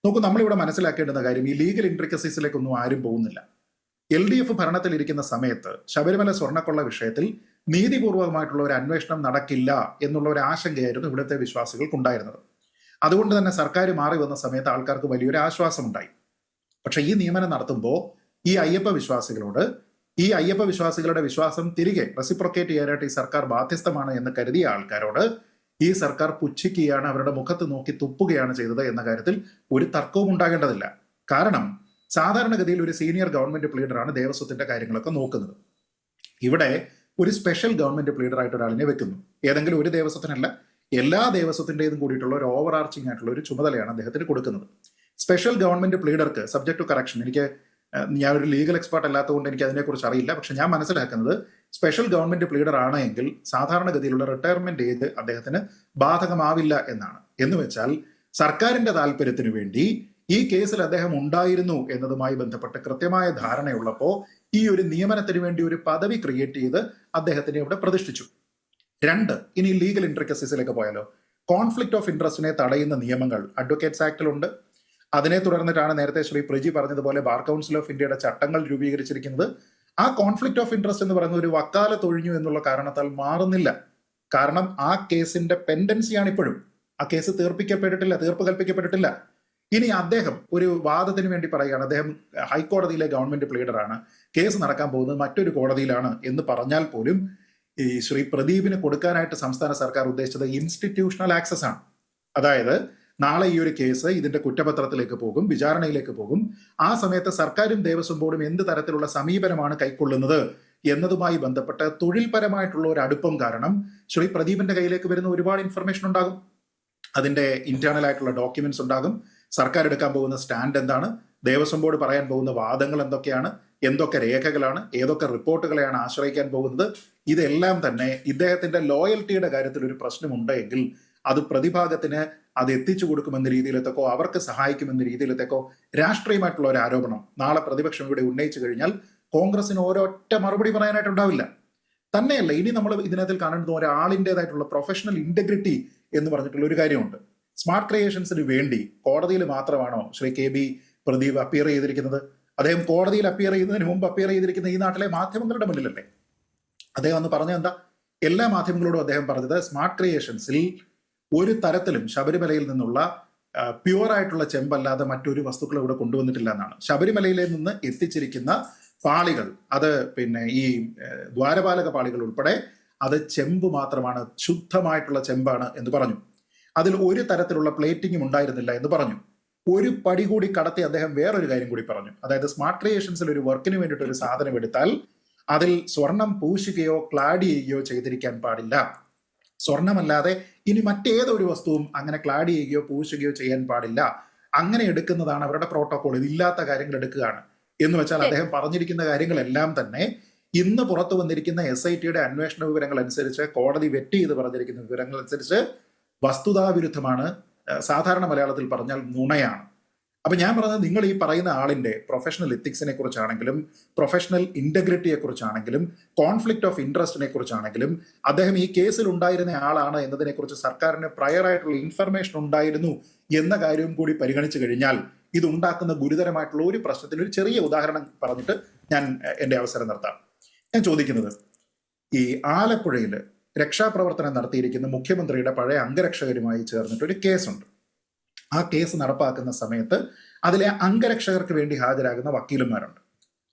നോക്കൂ, നമ്മളിവിടെ മനസ്സിലാക്കേണ്ടുന്ന കാര്യം ഈ ലീഗൽ ഇൻട്രിക്കസീസിലേക്കൊന്നും ആരും പോകുന്നില്ല. LDF ഭരണത്തിലിരിക്കുന്ന സമയത്ത് ശബരിമല സ്വർണ്ണക്കൊള്ള വിഷയത്തിൽ നീതിപൂർവകമായിട്ടുള്ള ഒരു അന്വേഷണം നടക്കില്ല എന്നുള്ള ഒരു ആശങ്കയായിരുന്നു ഇവിടുത്തെ വിശ്വാസികൾക്കുണ്ടായിരുന്നത്. അതുകൊണ്ട് തന്നെ സർക്കാർ മാറി വന്ന സമയത്ത് ആൾക്കാർക്ക് വലിയൊരു ആശ്വാസമുണ്ടായി. പക്ഷെ ഈ നിയമനം നടത്തുമ്പോൾ ഈ അയ്യപ്പ വിശ്വാസികളുടെ വിശ്വാസം തിരികെ റെസിപ്രൊക്കേറ്റ് ചെയ്യാനായിട്ട് ഈ സർക്കാർ ബാധ്യസ്ഥമാണ് എന്ന് കരുതിയ ആൾക്കാരോട് ഈ സർക്കാർ പുച്ഛിക്കുകയാണ്, അവരുടെ മുഖത്ത് നോക്കി തുപ്പുകയാണ് ചെയ്തത് എന്ന കാര്യത്തിൽ ഒരു തർക്കവും ഉണ്ടാകേണ്ടതില്ല. കാരണം സാധാരണഗതിയിൽ ഒരു സീനിയർ ഗവൺമെന്റ് പ്ലീഡറാണ് ദേവസ്വത്തിന്റെ കാര്യങ്ങളൊക്കെ നോക്കുന്നത്. ഇവിടെ ഒരു സ്പെഷ്യൽ ഗവൺമെന്റ് പ്ലീഡറായിട്ട് ഒരാളിനെ വെക്കുന്നു. ഏതെങ്കിലും ഒരു ദേവസ്വത്തിനല്ല, എല്ലാ ദേവസ്വത്തിൻ്റെതും കൂടിയിട്ടുള്ള ഒരു ഓവർ ആർച്ചിങ് ആയിട്ടുള്ള ഒരു ചുമതലയാണ് അദ്ദേഹത്തിന് കൊടുക്കുന്നത്. സ്പെഷ്യൽ ഗവൺമെന്റ് പ്ലീഡർക്ക് സബ്ജക്ട് ടു കറക്ഷൻ, ഞാനൊരു ലീഗൽ എക്സ്പേർട്ട് അല്ലാത്തതുകൊണ്ട് എനിക്ക് അതിനെക്കുറിച്ച് അറിയില്ല. പക്ഷെ ഞാൻ മനസ്സിലാക്കുന്നത് സ്പെഷ്യൽ ഗവൺമെന്റ് പ്ലീഡർ ആണ് എങ്കിൽ സാധാരണഗതിയിലുള്ള റിട്ടയർമെന്റ് ഏജ് അദ്ദേഹത്തിന് ബാധകമാവില്ല എന്നാണ്. എന്ന് വെച്ചാൽ സർക്കാരിന്റെ താല്പര്യത്തിന് വേണ്ടി ഈ കേസിൽ അദ്ദേഹം ഉണ്ടായിരുന്നു എന്നതുമായി ബന്ധപ്പെട്ട് കൃത്യമായ ധാരണയുള്ളപ്പോൾ ഈ ഒരു നിയമനത്തിന് വേണ്ടി ഒരു പദവി ക്രിയേറ്റ് ചെയ്ത് അദ്ദേഹത്തിനെ ഇവിടെ പ്രതിഷ്ഠിച്ചു. 2, ഇനി ലീഗൽ ഇൻട്രിക്കസീസിലേക്ക് പോയാലോ, കോൺഫ്ലിക്ട് ഓഫ് ഇൻട്രസ്റ്റിനെ തടയുന്ന നിയമങ്ങൾ അഡ്വക്കേറ്റ്സ് ആക്ടിലുണ്ട്. അതിനെ തുടർന്നിട്ടാണ് നേരത്തെ ശ്രീ പ്രജി പറഞ്ഞതുപോലെ ബാർ കൗൺസിൽ ഓഫ് ഇന്ത്യയുടെ ചട്ടങ്ങൾ രൂപീകരിച്ചിരിക്കുന്നത്. ആ കോൺഫ്ലിക്ട് ഓഫ് ഇൻട്രസ്റ്റ് എന്ന് പറയുന്ന ഒരു വക്കാലത്തൊഴിഞ്ഞു എന്നുള്ള കാരണത്താൽ മാറുന്നില്ല. കാരണം ആ കേസിന്റെ പെൻഡൻസിയാണ് ഇപ്പോഴും. ആ കേസ് തീർപ്പ് കൽപ്പിക്കപ്പെട്ടിട്ടില്ല. ഇനി അദ്ദേഹം ഒരു വാദത്തിന് വേണ്ടി പറയുകയാണ്, അദ്ദേഹം ഹൈക്കോടതിയിലെ ഗവൺമെന്റ് പ്ലീഡറാണ്, കേസ് നടക്കാൻ പോകുന്നത് മറ്റൊരു കോടതിയിലാണ് എന്ന് പറഞ്ഞാൽ പോലും ഈ ശ്രീ പ്രദീപിന് കൊടുക്കാനായിട്ട് സംസ്ഥാന സർക്കാർ ഉദ്ദേശിച്ചത് ഇൻസ്റ്റിറ്റ്യൂഷണൽ ആക്സസ് ആണ്. അതായത് നാളെ ഈ ഒരു കേസ് ഇതിന്റെ കുറ്റപത്രത്തിലേക്ക് പോകും, വിചാരണയിലേക്ക് പോകും. ആ സമയത്ത് സർക്കാരും ദേവസ്വം ബോർഡും എന്ത് തരത്തിലുള്ള സമീപനമാണ് കൈക്കൊള്ളുന്നത് എന്നതുമായി ബന്ധപ്പെട്ട് തൊഴിൽപരമായിട്ടുള്ള ഒരു അടുപ്പം കാരണം ശ്രീ പ്രദീപിന്റെ കയ്യിലേക്ക് വരുന്ന ഒരുപാട് ഇൻഫർമേഷൻ ഉണ്ടാകും. അതിന്റെ ഇന്റേണൽ ആയിട്ടുള്ള ഡോക്യുമെന്റ്സ് ഉണ്ടാകും. സർക്കാർ എടുക്കാൻ പോകുന്ന സ്റ്റാൻഡ് എന്താണ്, ദേവസ്വം ബോർഡ് പറയാൻ പോകുന്ന വാദങ്ങൾ എന്തൊക്കെയാണ്, എന്തൊക്കെ രേഖകളാണ്, ഏതൊക്കെ റിപ്പോർട്ടുകളെയാണ് ആശ്രയിക്കാൻ പോകുന്നത്, ഇതെല്ലാം തന്നെ ഇദ്ദേഹത്തിന്റെ ലോയൽറ്റിയുടെ കാര്യത്തിൽ ഒരു പ്രശ്നമുണ്ടെങ്കിൽ അത് പ്രതിഭാഗത്തിന് അത് എത്തിച്ചു കൊടുക്കുമെന്ന രീതിയിലത്തേക്കോ അവർക്ക് സഹായിക്കുമെന്ന രീതിയിലത്തേക്കോ രാഷ്ട്രീയമായിട്ടുള്ള ഒരു ആരോപണം നാളെ പ്രതിപക്ഷം ഇവിടെ ഉന്നയിച്ചു കഴിഞ്ഞാൽ കോൺഗ്രസിന് ഒരൊറ്റ മറുപടി പറയാനായിട്ടുണ്ടാവില്ല. തന്നെയല്ല, ഇനി നമ്മൾ ഇതിനകത്തിൽ കാണുന്നത് ഒരാളിൻ്റെതായിട്ടുള്ള പ്രൊഫഷണൽ ഇന്റഗ്രിറ്റി എന്ന് പറഞ്ഞിട്ടുള്ള ഒരു കാര്യമുണ്ട്. സ്മാർട്ട് ക്രിയേഷൻസിന് വേണ്ടി കോടതിയിൽ മാത്രമാണോ ശ്രീ KB പ്രദീപ് അപ്പിയർ ചെയ്തിരിക്കുന്നത്? അദ്ദേഹം കോടതിയിൽ അപ്പിയർ ചെയ്യുന്നതിന് മുമ്പ് അപ്പിയർ ചെയ്തിരിക്കുന്ന ഈ നാട്ടിലെ മാധ്യമങ്ങളുടെ മുന്നിലല്ലേ? അദ്ദേഹം അന്ന് പറഞ്ഞത് എന്താ? എല്ലാ മാധ്യമങ്ങളോടും അദ്ദേഹം പറഞ്ഞത് സ്മാർട്ട് ക്രിയേഷൻസിൽ ഒരു തരത്തിലും ശബരിമലയിൽ നിന്നുള്ള പ്യുവർ ആയിട്ടുള്ള ചെമ്പല്ലാതെ മറ്റൊരു വസ്തുക്കൾ ഇവിടെ കൊണ്ടുവന്നിട്ടില്ല എന്നാണ്. ശബരിമലയിലെ നിന്ന് എത്തിച്ചിരിക്കുന്ന പാളികൾ, അത് ഈ ദ്വാരപാലക പാളികൾ ഉൾപ്പെടെ അത് ചെമ്പ് മാത്രമാണ്, ശുദ്ധമായിട്ടുള്ള ചെമ്പാണ് എന്ന് പറഞ്ഞു. അതിൽ ഒരു തരത്തിലുള്ള പ്ലേറ്റിങ്ങും ഉണ്ടായിരുന്നില്ല എന്ന് പറഞ്ഞു. ഒരു പടി കൂടി കടത്തി അദ്ദേഹം വേറൊരു കാര്യം കൂടി പറഞ്ഞു. അതായത് സ്മാർട്ട് ക്രിയേഷൻസിൽ ഒരു വർക്കിന് വേണ്ടിയിട്ട് ഒരു സാധനം എടുത്താൽ അതിൽ സ്വർണം പൂശുകയോ ക്ലാഡ് ചെയ്യുകയോ ചെയ്തിരിക്കാൻ പാടില്ല. സ്വർണമല്ലാതെ ഇനി മറ്റേതൊരു വസ്തുവും അങ്ങനെ ക്ലാഡ് ചെയ്യുകയോ പൂശുകയോ ചെയ്യാൻ പാടില്ല. അങ്ങനെ എടുക്കുന്നതാണ് അവരുടെ പ്രോട്ടോകോൾ. ഇതില്ലാത്ത കാര്യങ്ങൾ എടുക്കുകയാണ് എന്ന് വെച്ചാൽ അദ്ദേഹം പറഞ്ഞിരിക്കുന്ന കാര്യങ്ങളെല്ലാം തന്നെ ഇന്ന് പുറത്തു വന്നിരിക്കുന്ന SITയുടെ അന്വേഷണ വിവരങ്ങൾ അനുസരിച്ച്, കോടതി വെറ്റ് ചെയ്ത് പറഞ്ഞിരിക്കുന്ന വിവരങ്ങൾ അനുസരിച്ച് വസ്തുതാവിരുദ്ധമാണ്. സാധാരണ മലയാളത്തിൽ പറഞ്ഞാൽ നുണയാണ്. അപ്പൊ ഞാൻ പറഞ്ഞത്, നിങ്ങൾ ഈ പറയുന്ന ആളിന്റെ പ്രൊഫഷണൽ എത്തിക്സിനെ കുറിച്ചാണെങ്കിലും പ്രൊഫഷണൽ ഇന്റഗ്രിറ്റിയെ കുറിച്ചാണെങ്കിലും കോൺഫ്ലിക്ട് ഓഫ് ഇൻട്രസ്റ്റിനെ കുറിച്ചാണെങ്കിലും അദ്ദേഹം ഈ കേസിൽ ഉണ്ടായിരുന്ന ആളാണ് എന്നതിനെ കുറിച്ച് സർക്കാരിന് പ്രയർ ആയിട്ടുള്ള ഇൻഫർമേഷൻ ഉണ്ടായിരുന്നു എന്ന കാര്യവും കൂടി പരിഗണിച്ചു കഴിഞ്ഞാൽ ഇത് ഉണ്ടാക്കുന്ന ഗുരുതരമായിട്ടുള്ള ഒരു പ്രശ്നത്തിന് ഒരു ചെറിയ ഉദാഹരണം പറഞ്ഞിട്ട് ഞാൻ എന്റെ അവസരം നിർത്താം. ഞാൻ ചോദിക്കുന്നത്, ഈ ആലപ്പുഴയിൽ രക്ഷാപ്രവർത്തനം നടത്തിയിരിക്കുന്ന മുഖ്യമന്ത്രിയുടെ പഴയ അംഗരക്ഷകരുമായി ചേർന്നിട്ട് ഒരു കേസുണ്ട്. ആ കേസ് നടപ്പാക്കുന്ന സമയത്ത് അതിലെ അംഗരക്ഷകർക്ക് വേണ്ടി ഹാജരാകുന്ന വക്കീലന്മാരുണ്ട്.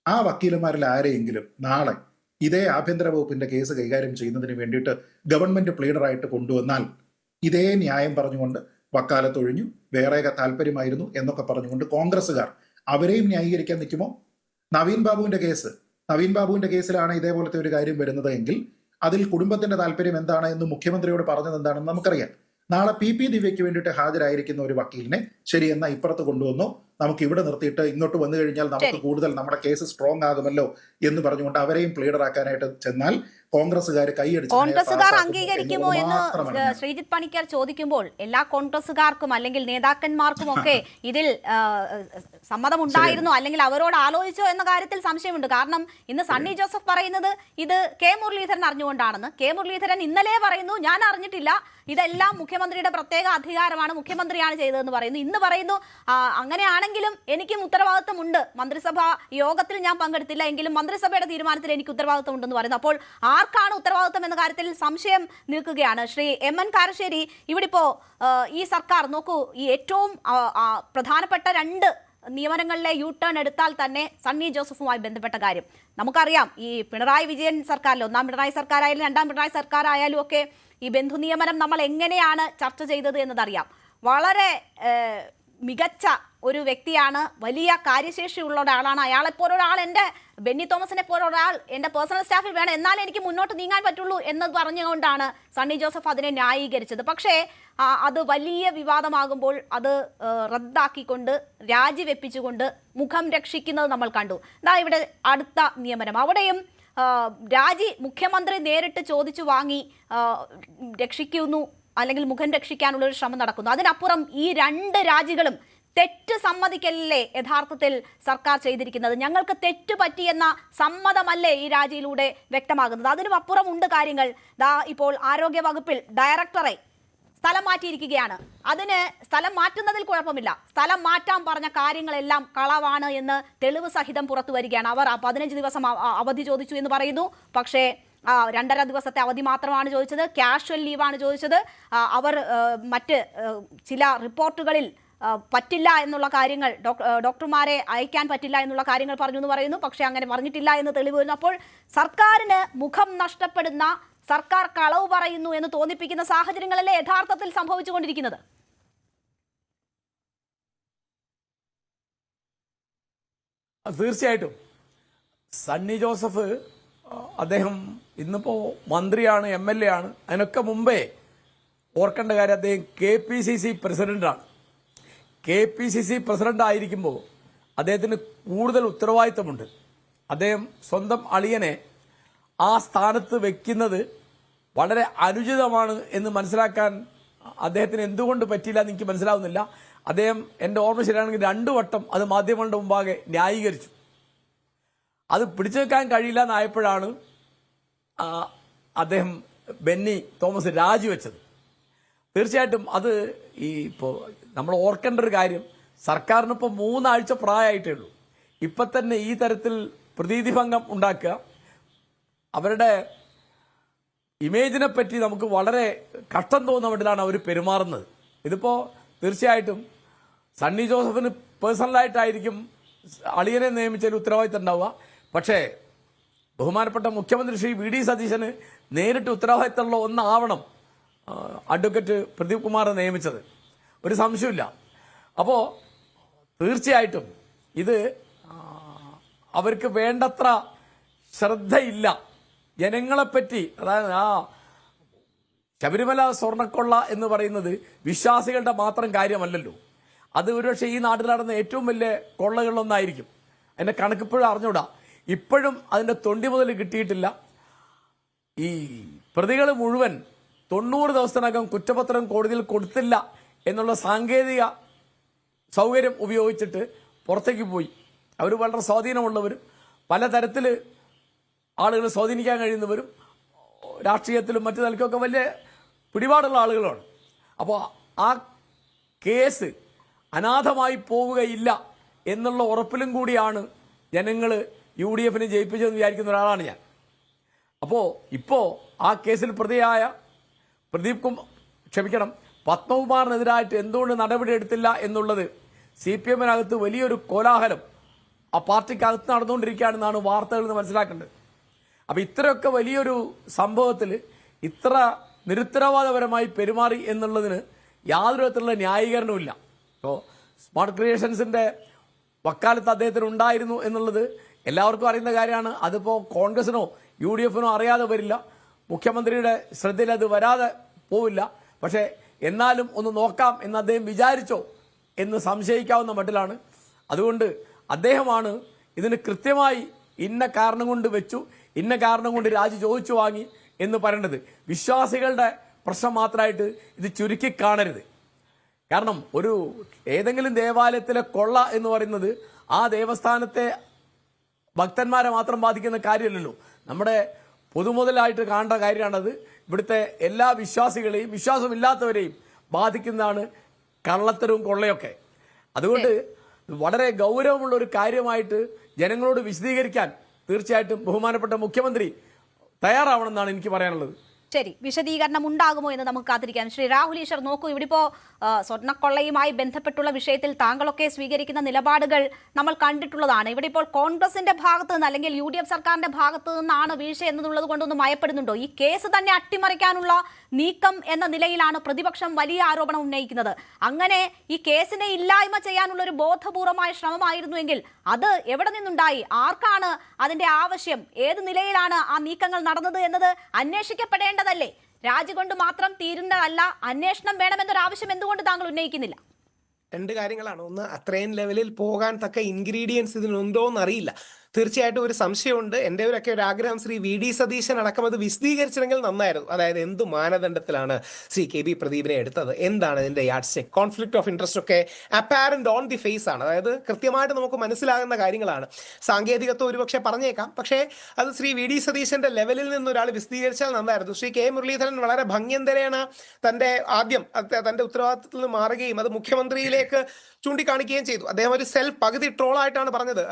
ആ വക്കീലന്മാരിൽ ആരെയെങ്കിലും നാളെ ഇതേ ആഭ്യന്തര വകുപ്പിന്റെ കേസ് കൈകാര്യം ചെയ്യുന്നതിന് വേണ്ടിയിട്ട് ഗവൺമെന്റ് പ്ലീഡറായിട്ട് കൊണ്ടുവന്നാൽ ഇതേ ന്യായം പറഞ്ഞുകൊണ്ട് വക്കാലത്തൊഴിഞ്ഞു, വേറെ താല്പര്യമായിരുന്നു എന്നൊക്കെ പറഞ്ഞുകൊണ്ട് കോൺഗ്രസ്സുകാർ അവരെയും ന്യായീകരിക്കാൻ നിൽക്കുമോ? നവീൻ ബാബുവിന്റെ കേസിലാണ് ഇതേപോലത്തെ ഒരു കാര്യം വരുന്നത് എങ്കിൽ അതിൽ കുടുംബത്തിന്റെ താല്പര്യം എന്താണ് എന്ന് മുഖ്യമന്ത്രിയോട് പറഞ്ഞത് എന്താണെന്ന് നമുക്കറിയാം. നാളെ പി ദിവ്യയ്ക്ക് വേണ്ടിയിട്ട് ഹാജരായിരിക്കുന്ന ഒരു വക്കീലിനെ ശരി എന്നാ ഇപ്പുറത്ത് കൊണ്ടുവന്നോ, നമുക്ക് ഇവിടെ നിർത്തിയിട്ട് ഇങ്ങോട്ട് വന്നു കഴിഞ്ഞാൽ നമുക്ക് കൂടുതൽ നമ്മുടെ കേസ് സ്ട്രോങ് ആകുമല്ലോ എന്ന് പറഞ്ഞുകൊണ്ട് അവരെയും പ്ലീഡറാക്കാനായിട്ട് ചെന്നാൽ കോൺഗ്രസ്സുകാർ കോൺഗ്രസ്സുകാർ അംഗീകരിക്കുമോ എന്ന് ശ്രീജിത്ത് പണിക്കർ ചോദിക്കുമ്പോൾ എല്ലാ കോൺഗ്രസ്സുകാർക്കും അല്ലെങ്കിൽ നേതാക്കന്മാർക്കും ഒക്കെ ഇതിൽ സമ്മതമുണ്ടായിരുന്നു അല്ലെങ്കിൽ അവരോട് ആലോചിച്ചോ എന്ന കാര്യത്തിൽ സംശയമുണ്ട്. കാരണം ഇന്ന് സണ്ണി ജോസഫ് പറയുന്നത് ഇത് കെ മുരളീധരൻ അറിഞ്ഞുകൊണ്ടാണെന്ന്. കെ മുരളീധരൻ ഇന്നലെ പറയുന്നു ഞാൻ അറിഞ്ഞിട്ടില്ല, ഇതെല്ലാം മുഖ്യമന്ത്രിയുടെ പ്രത്യേക അധികാരമാണ്, മുഖ്യമന്ത്രിയാണ് ചെയ്തതെന്ന് പറയുന്നു. ഇന്ന് പറയുന്നു അങ്ങനെയാണെങ്കിലും എനിക്കും ഉത്തരവാദിത്തമുണ്ട്, മന്ത്രിസഭ യോഗത്തിൽ ഞാൻ പങ്കെടുത്തില്ല എങ്കിലും മന്ത്രിസഭയുടെ തീരുമാനത്തിൽ എനിക്ക് ഉത്തരവാദിത്തം ഉണ്ടെന്ന് പറയുന്നു. അപ്പോൾ ആർക്കാണ് ഉത്തരവാദിത്തം എന്ന കാര്യത്തിൽ സംശയം നിൽക്കുകയാണ്. ശ്രീ എം.എൻ. കാരശ്ശേരി, ഇവിടെ ഇപ്പോ ഈ സർക്കാർ നോക്കൂ, ഈ ഏറ്റവും പ്രധാനപ്പെട്ട 2 നിയമനങ്ങളിലെ യു ടേൺ എടുത്താൽ തന്നെ സണ്ണി ജോസഫുമായി ബന്ധപ്പെട്ട കാര്യം നമുക്കറിയാം. ഈ പിണറായി വിജയൻ സർക്കാരിൽ, 1ാം പിണറായി സർക്കാരായാലും 2ാം പിണറായി സർക്കാരായാലും ഒക്കെ ഈ ബന്ധു നിയമനം നമ്മൾ എങ്ങനെയാണ് ചർച്ച ചെയ്തത് എന്നതറിയാം. വളരെ മികച്ച ഒരു വ്യക്തിയാണ്, വലിയ കാര്യശേഷിയുള്ള ഒരാളാണ്. അയാളെപ്പോലൊരാൾ, എൻ്റെ ബെന്നി തോമസിനെ പോലൊരാൾ എൻ്റെ പേഴ്സണൽ സ്റ്റാഫിൽ വേണം, എന്നാലേ എനിക്ക് മുന്നോട്ട് നീങ്ങാൻ പറ്റുള്ളൂ എന്ന് പറഞ്ഞുകൊണ്ടാണ് സണ്ണി ജോസഫ് അതിനെ ന്യായീകരിച്ചത്. പക്ഷേ അത് വലിയ വിവാദമാകുമ്പോൾ അത് റദ്ദാക്കിക്കൊണ്ട് രാജിവെപ്പിച്ചുകൊണ്ട് മുഖം രക്ഷിക്കുന്നത് നമ്മൾ കണ്ടു. ഇവിടെ അടുത്ത നിയമനം, അവിടെയും രാജി മുഖ്യമന്ത്രി നേരിട്ട് ചോദിച്ചു വാങ്ങി രക്ഷിക്കുന്നു അല്ലെങ്കിൽ മുഖം രക്ഷിക്കാനുള്ള ഒരു ശ്രമം നടക്കുന്നു. അതിനപ്പുറം ഈ 2 രാജികളും തെറ്റ് സമ്മതിക്കലല്ലേ യഥാർത്ഥത്തിൽ സർക്കാർ ചെയ്തിരിക്കുന്നത്? ഞങ്ങൾക്ക് തെറ്റ് പറ്റിയെന്ന സമ്മതമല്ലേ ഈ രാജിയിലൂടെ വ്യക്തമാകുന്നത്? അതിനും അപ്പുറം ഉണ്ട് കാര്യങ്ങൾ. ഇപ്പോൾ ആരോഗ്യ വകുപ്പിൽ ഡയറക്ടറെ സ്ഥലം മാറ്റിയിരിക്കുകയാണ്. അതിന് സ്ഥലം മാറ്റുന്നതിൽ കുഴപ്പമില്ല, സ്ഥലം മാറ്റാൻ പറഞ്ഞ കാര്യങ്ങളെല്ലാം കളവാണ് എന്ന് തെളിവ് സഹിതം പുറത്തു വരികയാണ്. അവർ 15 ദിവസം അവധി ചോദിച്ചു എന്ന് പറയുന്നു. പക്ഷേ 2.5 ദിവസത്തെ അവധി മാത്രമാണ് ചോദിച്ചത്, കാഷ്വൽ ലീവാണ് ചോദിച്ചത്. അവർ മറ്റ് ചില റിപ്പോർട്ടുകളിൽ പറ്റില്ല എന്നുള്ള കാര്യങ്ങൾ, ഡോക്ടർമാരെ അയക്കാൻ പറ്റില്ല എന്നുള്ള കാര്യങ്ങൾ പറഞ്ഞു എന്ന് പറയുന്നു. പക്ഷെ അങ്ങനെ പറഞ്ഞിട്ടില്ല എന്ന് തെളിവ് വരുന്നു. അപ്പോൾ സർക്കാരിന് മുഖം നഷ്ടപ്പെടുന്ന, സർക്കാർ കളവ് പറയുന്നു എന്ന് തോന്നിപ്പിക്കുന്ന സാഹചര്യങ്ങളല്ലേ യഥാർത്ഥത്തിൽ സംഭവിച്ചുകൊണ്ടിരിക്കുന്നത്? തീർച്ചയായിട്ടും സണ്ണി ജോസഫ് അദ്ദേഹം ഇന്നിപ്പോ മന്ത്രിയാണ്, MLA ആണ്. അതിനൊക്കെ മുമ്പേ ഓർക്കേണ്ട കാര്യം, അദ്ദേഹം KPCC പ്രസിഡന്റാണ്. KPCC പ്രസിഡന്റ് ആയിരിക്കുമ്പോൾ അദ്ദേഹത്തിന് കൂടുതൽ ഉത്തരവാദിത്തമുണ്ട്. അദ്ദേഹം സ്വന്തം അളിയനെ ആ സ്ഥാനത്ത് വെക്കുന്നത് വളരെ അനുചിതമാണ് എന്ന് മനസ്സിലാക്കാൻ അദ്ദേഹത്തിന് എന്തുകൊണ്ട് പറ്റിയില്ല എന്ന് എനിക്ക് മനസ്സിലാവുന്നില്ല. അദ്ദേഹം എൻ്റെ ഓർമ്മ ശരിയാണെങ്കിൽ 2 വട്ടം അത് മാധ്യമങ്ങളുടെ മുമ്പാകെ ന്യായീകരിച്ചു. അത് പിടിച്ചു വെക്കാൻ കഴിയില്ല എന്നായപ്പോഴാണ് അദ്ദേഹം ബെന്നി തോമസ് രാജിവെച്ചത്. തീർച്ചയായിട്ടും അത് ഇപ്പോൾ നമ്മൾ ഓർക്കേണ്ട ഒരു കാര്യം, സർക്കാരിനിപ്പോൾ 3 ആഴ്ച പ്രായമായിട്ടേ ഉള്ളൂ. ഇപ്പം തന്നെ ഈ തരത്തിൽ പ്രതീതിഭംഗം ഉണ്ടാക്കുക, അവരുടെ ഇമേജിനെ പറ്റി നമുക്ക് വളരെ കഷ്ടം തോന്നുന്ന മട്ടിലാണ് അവർ പെരുമാറുന്നത്. ഇതിപ്പോൾ തീർച്ചയായിട്ടും സണ്ണി ജോസഫിന് പേഴ്സണലായിട്ടായിരിക്കും അളിയനെ നിയമിച്ചതിൽ ഉത്തരവാദിത്തം ഉണ്ടാവുക. പക്ഷേ ബഹുമാനപ്പെട്ട മുഖ്യമന്ത്രി ശ്രീ VD സതീശന് നേരിട്ട് ഉത്തരവാദിത്തമുള്ള ഒന്നാവണം അഡ്വക്കേറ്റ് പ്രദീപ് കുമാറെ നിയമിച്ചത്, ഒരു സംശയമില്ല. അപ്പോൾ തീർച്ചയായിട്ടും ഇത് അവർക്ക് വേണ്ടത്ര ശ്രദ്ധയില്ല ജനങ്ങളെപ്പറ്റി. അതായത് ശബരിമല സ്വർണ്ണക്കൊള്ള എന്ന് പറയുന്നത് വിശ്വാസികളുടെ മാത്രം കാര്യമല്ലല്ലോ. അത് ഒരുപക്ഷെ ഈ നാട്ടിൽ നടന്ന ഏറ്റവും വലിയ കൊള്ളകളിലൊന്നായിരിക്കും. അതിൻ്റെ കണക്കിപ്പോഴും അറിഞ്ഞൂടാ. ഇപ്പോഴും അതിൻ്റെ തൊണ്ടി മുതൽ കിട്ടിയിട്ടില്ല. ഈ പ്രതികൾ മുഴുവൻ 90 ദിവസത്തിനകം കുറ്റപത്രം കോടതിയിൽ കൊടുത്തില്ല എന്നുള്ള സാങ്കേതിക സൗകര്യം ഉപയോഗിച്ചിട്ട് പുറത്തേക്ക് പോയി. അവർ വളരെ സ്വാധീനമുള്ളവരും പലതരത്തിൽ ആളുകൾ സ്വാധീനിക്കാൻ കഴിയുന്നവരും രാഷ്ട്രീയത്തിലും മറ്റു നിലയ്ക്കൊക്കെ വലിയ പിടിപാടുള്ള ആളുകളാണ്. അപ്പോൾ ആ കേസ് അനാഥമായി പോവുകയില്ല എന്നുള്ള ഉറപ്പിലും കൂടിയാണ് ജനങ്ങൾ UDF ജയിപ്പിച്ചതെന്ന് വിചാരിക്കുന്ന ഒരാളാണ് ഞാൻ. അപ്പോൾ ഇപ്പോൾ ആ കേസിൽ പ്രതിയായ പത്മകുമാറിനെതിരായിട്ട് എന്തുകൊണ്ട് നടപടിയെടുത്തില്ല എന്നുള്ളത് CPM-നകത്ത് വലിയൊരു കോലാഹലം ആ പാർട്ടിക്കകത്ത് നടന്നുകൊണ്ടിരിക്കുകയാണെന്നാണ് വാർത്തകളിൽ നിന്ന് മനസ്സിലാക്കേണ്ടത്. അപ്പോൾ ഇത്രയൊക്കെ വലിയൊരു സംഭവത്തിൽ ഇത്ര നിരുത്തരവാദപരമായി പെരുമാറി എന്നുള്ളതിന് യാതൊരു തരത്തിലുള്ള ന്യായീകരണവുമില്ല. അപ്പോൾ സ്മാർട്ട് ക്രിയേഷൻസിൻ്റെ വക്കാലത്ത് അദ്ദേഹത്തിന് ഉണ്ടായിരുന്നു എന്നുള്ളത് എല്ലാവർക്കും അറിയുന്ന കാര്യമാണ്. അതിപ്പോൾ കോൺഗ്രസിനോ UDF-നോ അറിയാതെ വരില്ല, മുഖ്യമന്ത്രിയുടെ ശ്രദ്ധയിൽ അത് വരാതെ പോവില്ല. പക്ഷേ എന്നാലും ഒന്ന് നോക്കാം എന്ന് അദ്ദേഹം വിചാരിച്ചോ എന്ന് സംശയിക്കാവുന്ന മട്ടിലാണ്. അതുകൊണ്ട് അദ്ദേഹമാണ് ഇതിന് കൃത്യമായി ഇന്ന കാരണം കൊണ്ട് വെച്ചു, ഇന്ന കാരണം കൊണ്ട് രാജി ചോദിച്ചു വാങ്ങി എന്ന് പറയേണ്ടത്. വിശ്വാസികളുടെ പ്രശ്നം മാത്രമായിട്ട് ഇത് ചുരുക്കി കാണരുത്. കാരണം ഏതെങ്കിലും ദേവാലയത്തിലെ കൊള്ള എന്ന് പറയുന്നത് ആ ദേവസ്ഥാനത്തെ ഭക്തന്മാരെ മാത്രം ബാധിക്കുന്ന കാര്യമല്ലല്ലോ, നമ്മുടെ പൊതുമുതലായിട്ട് കാണേണ്ട കാര്യമാണത്. ഇവിടുത്തെ എല്ലാ വിശ്വാസികളെയും വിശ്വാസമില്ലാത്തവരെയും ബാധിക്കുന്നതാണ് കള്ളത്തരവും കൊള്ളയൊക്കെ. അതുകൊണ്ട് വളരെ ഗൗരവമുള്ള ഒരു കാര്യമായിട്ട് ജനങ്ങളോട് വിശദീകരിക്കാൻ തീർച്ചയായിട്ടും ബഹുമാനപ്പെട്ട മുഖ്യമന്ത്രി തയ്യാറാവണമെന്നാണ് എനിക്ക് പറയാനുള്ളത്. ശരി, വിശദീകരണം ഉണ്ടാകുമോ എന്ന് നമുക്ക് കാത്തിരിക്കാം. ശ്രീ രാഹുൽ ഈശ്വർ, നോക്കൂ, ഇവിടിപ്പോ സ്വർണ്ണക്കൊള്ളയുമായി ബന്ധപ്പെട്ടുള്ള വിഷയത്തിൽ താങ്കളൊക്കെ സ്വീകരിക്കുന്ന നിലപാടുകൾ നമ്മൾ കണ്ടിട്ടുള്ളതാണ്. ഇവിടെ ഇപ്പോൾ കോൺഗ്രസിന്റെ ഭാഗത്ത് നിന്ന് അല്ലെങ്കിൽ UDF സർക്കാരിന്റെ ഭാഗത്ത് നിന്നാണ് വീഴ്ച എന്നുള്ളത് കൊണ്ടൊന്ന് മയപ്പെടുന്നുണ്ടോ? ഈ കേസ് തന്നെ അട്ടിമറിക്കാനുള്ള നീക്കം എന്ന നിലയിലാണ് പ്രതിപക്ഷം വലിയ ആരോപണം ഉന്നയിക്കുന്നത്. അങ്ങനെ ഈ കേസിനെ ഇല്ലായ്മ ചെയ്യാനുള്ള ഒരു ബോധപൂർവമായ ശ്രമമായിരുന്നുവെങ്കിൽ അത് എവിടെ നിന്നുണ്ടായി? ആർക്കാണ് അതിന്റെ ആവശ്യം? ഏത് നിലയിലാണ് ആ നീക്കങ്ങൾ നടന്നത് എന്നത് അന്വേഷിക്കപ്പെടേണ്ടതല്ലേ? രാജി കൊണ്ട് മാത്രം തീരുന്നതല്ല, അന്വേഷണം വേണമെന്നൊരു ആവശ്യം എന്തുകൊണ്ട് താങ്കൾ ഉന്നയിക്കുന്നില്ല? രണ്ട് കാര്യങ്ങളാണ്. ഒന്ന്, അത്രയും ലെവലിൽ പോകാൻ തക്ക ഇൻഗ്രീഡിയൻസ് ഇതിനുണ്ടോ എന്നറിയില്ല. തീർച്ചയായിട്ടും ഒരു സംശയമുണ്ട്. എൻ്റെ ഒരു ആഗ്രഹം ശ്രീ VD സതീശൻ അടക്കം അത് വിശദീകരിച്ചില്ലെങ്കിൽ നന്നായിരുന്നു. അതായത് എന്ത് മാനദണ്ഡത്തിലാണ് ശ്രീ KB പ്രദീപിനെ എടുത്തത്, എന്താണ് ഇതിന്റെ yard stick, conflict of interest ഒക്കെ അപ്പാരന്റ് ഓൺ ദി ഫേസ് ആണ്. അതായത് കൃത്യമായിട്ട് നമുക്ക് മനസ്സിലാകുന്ന കാര്യങ്ങളാണ്. സാങ്കേതികത്വം ഒരുപക്ഷെ പറഞ്ഞേക്കാം, പക്ഷേ അത് ശ്രീ VD സതീശന്റെ ലെവലിൽ നിന്ന് ഒരാൾ വിശദീകരിച്ചാൽ നന്നായിരുന്നു. ശ്രീ K മുരളീധരൻ വളരെ ഭംഗ്യന്തരേണ തന്റെ ഉത്തരവാദിത്തത്തിൽ നിന്ന് മാറുകയും അത് മുഖ്യമന്ത്രിയിലേക്ക് ചൂണ്ടിക്കാണിക്കുകയും ചെയ്തു. അദ്ദേഹം ഒരു പകുതി ട്രോളായിട്ടാണ് പറഞ്ഞത്.